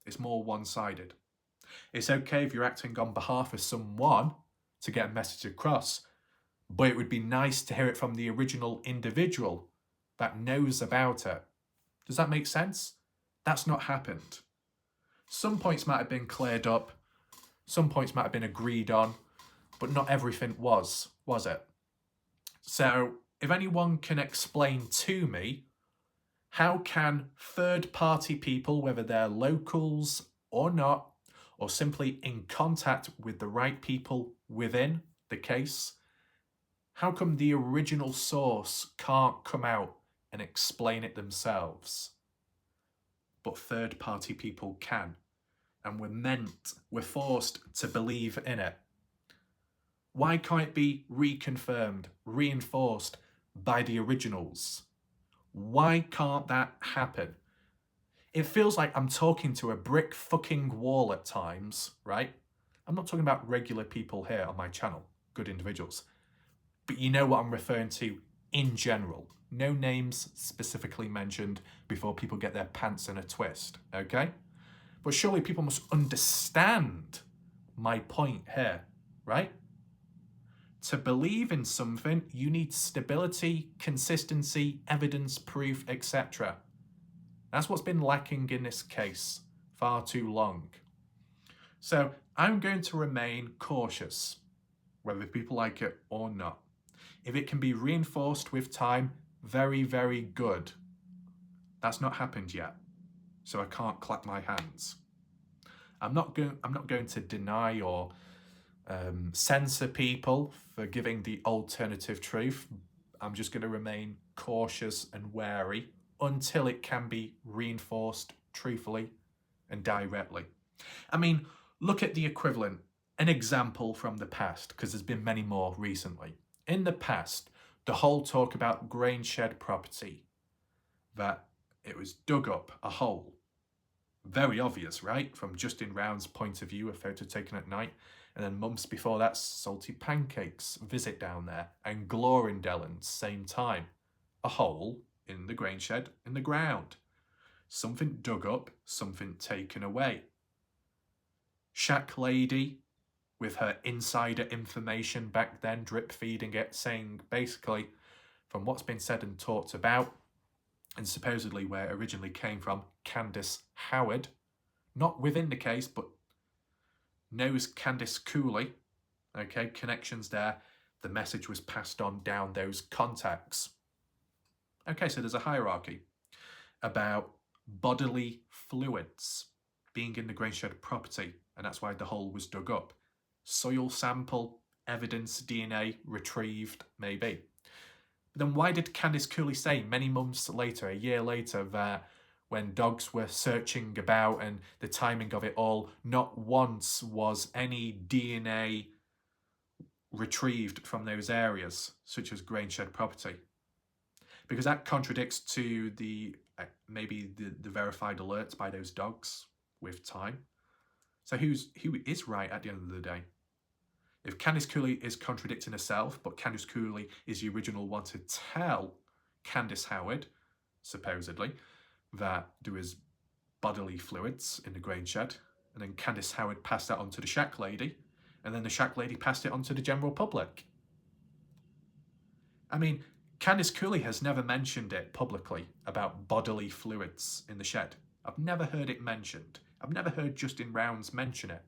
It's more one-sided. It's okay if you're acting on behalf of someone to get a message across, but it would be nice to hear it from the original individual that knows about it. Does that make sense? That's not happened. Some points might have been cleared up, some points might have been agreed on, but not everything was it? So, if anyone can explain to me, how can third-party people, whether they're locals or not, or simply in contact with the right people within the case, how come the original source can't come out and explain it themselves? But third-party people can, and we're forced to believe in it. Why can't it be reconfirmed, reinforced by the originals? Why can't that happen? It feels like I'm talking to a brick fucking wall at times, right? I'm not talking about regular people here on my channel, good individuals. But you know what I'm referring to in general. No names specifically mentioned before people get their pants in a twist, okay? But surely people must understand my point here, right? To believe in something, you need stability, consistency, evidence, proof, etc. That's what's been lacking in this case far too long. So I'm going to remain cautious, whether people like it or not. If it can be reinforced with time, very, very good. That's not happened yet, so I can't clap my hands. I'm not going to deny or censor people for giving the alternative truth. I'm just going to remain cautious and wary until it can be reinforced truthfully and directly. I mean, look at the equivalent, an example from the past, because there's been many more recently. In the past, the whole talk about Grainshed property, that it was dug up, a hole. Very obvious, right? From Justin Round's point of view, a photo taken at night. And then months before that, Salty Pancakes visit down there, and Glorindellen, same time. A hole in the grain shed in the ground. Something dug up, something taken away. Shack Lady, with her insider information back then, drip feeding it, saying basically, from what's been said and talked about, and supposedly where it originally came from, Candice Howard, not within the case, but knows Candice Cooley, okay, connections there, the message was passed on down those contacts. Okay, so there's a hierarchy about bodily fluids being in the Grainshed property, and that's why the hole was dug up. Soil sample, evidence, DNA retrieved, maybe. But then why did Candice Cooley say many months later, a year later, that when dogs were searching about and the timing of it all, not once was any DNA retrieved from those areas, such as Grainshed property? Because that contradicts to the maybe the verified alerts by those dogs with time. So who is right at the end of the day? If Candice Cooley is contradicting herself, but Candice Cooley is the original one to tell Candice Howard, supposedly, that there was bodily fluids in the grain shed, and then Candice Howard passed that on to the shack lady, and then the shack lady passed it on to the general public. I mean, Candice Cooley has never mentioned it publicly about bodily fluids in the shed. I've never heard it mentioned. I've never heard Justin Rounds mention it.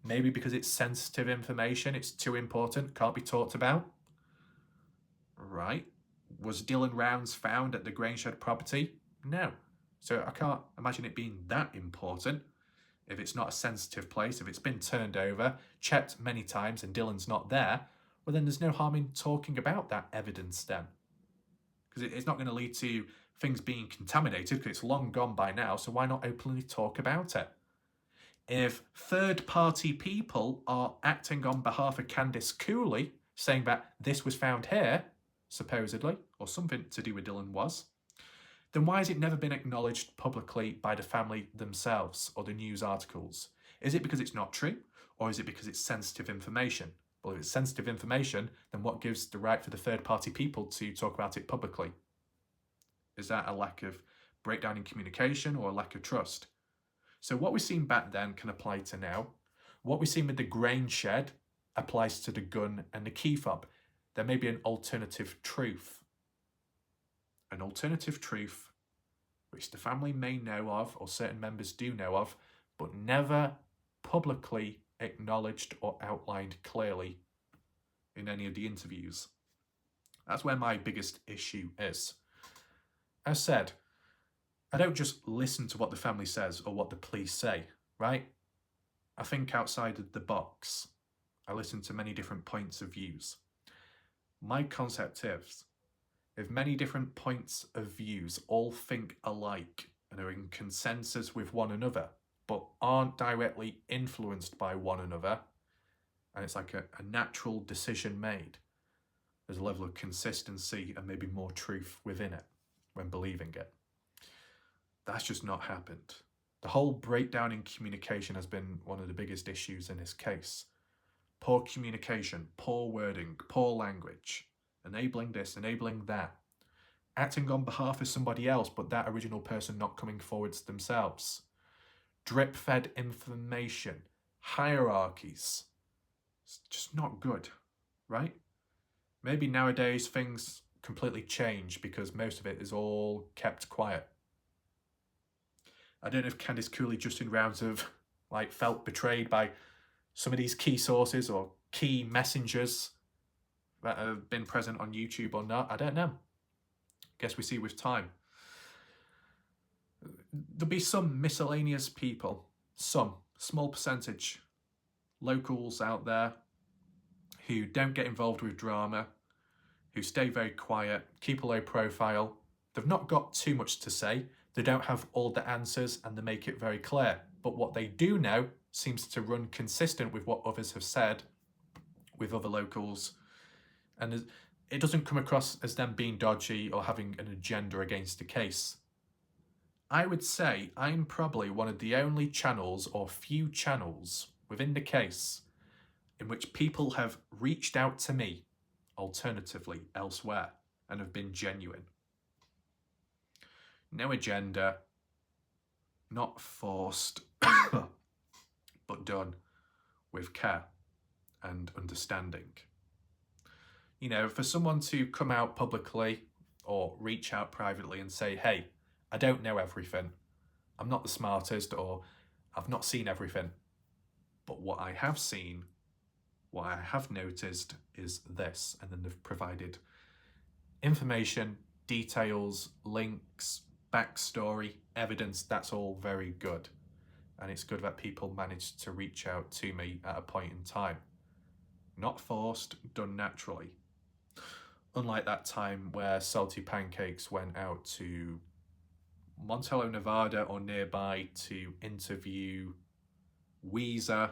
Maybe because it's sensitive information, it's too important, can't be talked about. Right. Was Dylan Rounds found at the grain shed property? No. So I can't imagine it being that important. If it's not a sensitive place, if it's been turned over, checked many times and Dylan's not there, well then there's no harm in talking about that evidence then. Because it's not going to lead to things being contaminated, because it's long gone by now, so why not openly talk about it? If third-party people are acting on behalf of Candice Cooley, saying that this was found here, supposedly, or something to do with Dylan was, then why has it never been acknowledged publicly by the family themselves or the news articles? Is it because it's not true, or is it because it's sensitive information? Well, if it's sensitive information, then what gives the right for the third-party people to talk about it publicly? Is that a lack of breakdown in communication or a lack of trust? So what we've seen back then can apply to now. What we've seen with the grain shed applies to the gun and the key fob. There may be an alternative truth. An alternative truth which the family may know of, or certain members do know of, but never publicly acknowledged or outlined clearly in any of the interviews. That's where my biggest issue is. As said, I don't just listen to what the family says or what the police say, right? I think outside of the box. I listen to many different points of views. My concept is, if many different points of views all think alike and are in consensus with one another, but aren't directly influenced by one another, and it's like a natural decision made, there's a level of consistency and maybe more truth within it when believing it. That's just not happened. The whole breakdown in communication has been one of the biggest issues in this case. Poor communication, poor wording, poor language, enabling this, enabling that. Acting on behalf of somebody else, but that original person not coming forwards themselves. Drip-fed information, hierarchies. It's just not good, right? Maybe nowadays things completely change because most of it is all kept quiet. I don't know if Candice Cooley, Justin Rounds have felt betrayed by some of these key sources or key messengers that have been present on YouTube or not. I don't know. Guess we see with time. There'll be some miscellaneous people, some small percentage, locals out there who don't get involved with drama, who stay very quiet, keep a low profile. They've not got too much to say. They don't have all the answers and they make it very clear. But what they do know seems to run consistent with what others have said with other locals. And it doesn't come across as them being dodgy or having an agenda against the case. I would say I'm probably one of the only channels or few channels within the case in which people have reached out to me alternatively elsewhere and have been genuine. No agenda, not forced, but done with care and understanding. You know, for someone to come out publicly or reach out privately and say, hey, I don't know everything, I'm not the smartest, or I've not seen everything, but what I have seen, what I have noticed is this, and then they've provided information, details, links, backstory, evidence. That's all very good, and it's good that people managed to reach out to me at a point in time. Not forced, done naturally. Unlike that time where Salty Pancakes went out to Montello, Nevada or nearby to interview Weezer,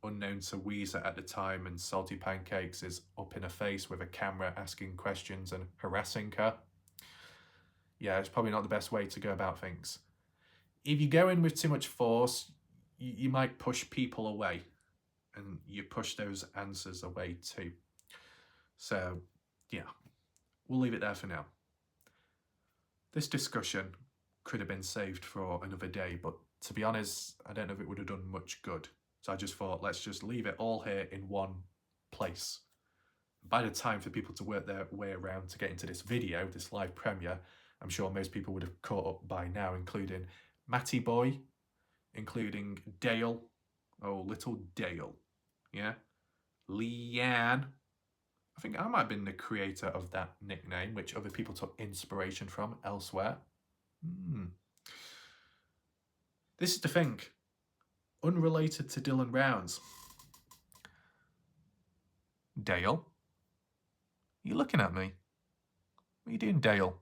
unknown to Weezer at the time, and Salty Pancakes is up in her face with a camera asking questions and harassing her. Yeah, it's probably not the best way to go about things. If you go in with too much force, you might push people away, and you push those answers away too. So, yeah, we'll leave it there for now. This discussion could have been saved for another day, but to be honest, I don't know if it would have done much good. So I just thought, let's just leave it all here in one place. By the time for people to work their way around to get into this video, this live premiere, I'm sure most people would have caught up by now, including Matty Boy, including Dale. Oh, little Dale. Yeah. Leanne. I think I might have been the creator of that nickname, which other people took inspiration from elsewhere. This is the thing. Unrelated to Dylan Rounds. Dale? You looking at me? What are you doing, Dale?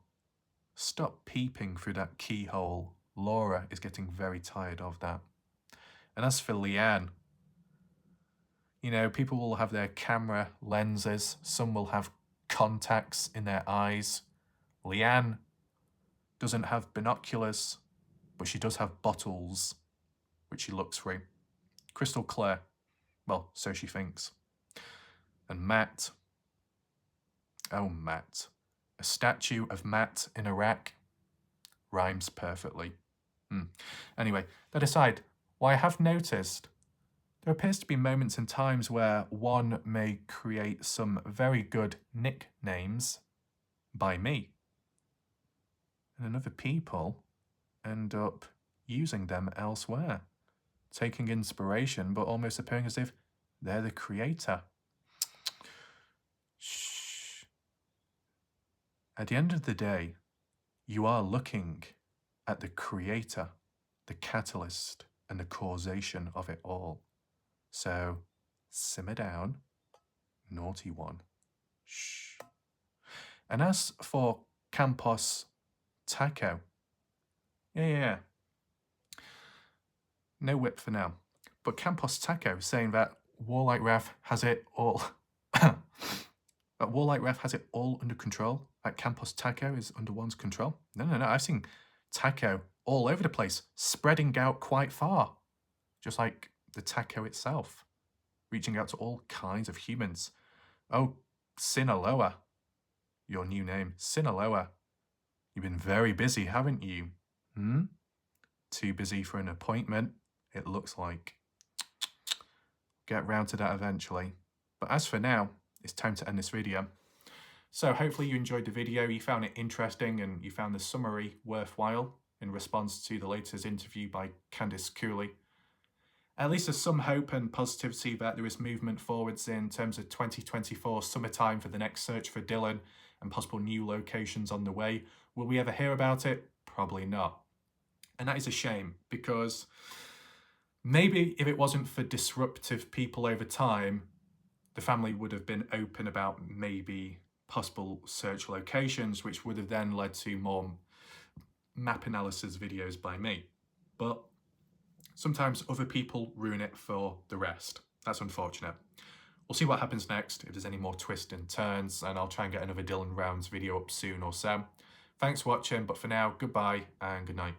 Stop peeping through that keyhole. Laura is getting very tired of that. And as for Leanne, you know, people will have their camera lenses. Some will have contacts in their eyes. Leanne doesn't have binoculars, but she does have bottles, which she looks through. Crystal clear. Well, so she thinks. And Matt. Oh, Matt. A statue of Matt in Iraq rhymes perfectly. Anyway, that aside, what I have noticed, there appears to be moments and times where one may create some very good nicknames by me, and other people end up using them elsewhere, taking inspiration but almost appearing as if they're the creator. Shh. At the end of the day, you are looking at the creator, the catalyst, and the causation of it all. So, simmer down, naughty one. Shh. And as for Campos Taco, yeah. No whip for now. But Campos Taco saying that Warlike Ref has it all... that Warlike Ref has it all under control. That Campos Taco is under one's control. No. I've seen taco all over the place, spreading out quite far. Just like the taco itself, reaching out to all kinds of humans. Oh, Sinaloa, your new name, Sinaloa. You've been very busy, haven't you? Too busy for an appointment, it looks like. Get round to that eventually. But as for now, it's time to end this video. So hopefully you enjoyed the video, you found it interesting, and you found the summary worthwhile in response to the latest interview by Candice Cooley. At least there's some hope and positivity that there is movement forwards in terms of 2024 summertime for the next search for Dylan and possible new locations on the way. Will we ever hear about it? Probably not. And that is a shame, because maybe if it wasn't for disruptive people over time, the family would have been open about maybe possible search locations, which would have then led to more map analysis videos by me. But sometimes other people ruin it for the rest. That's unfortunate. We'll see what happens next, if there's any more twists and turns, and I'll try and get another Dylan Rounds video up soon or so. Thanks for watching, but for now, goodbye and good night.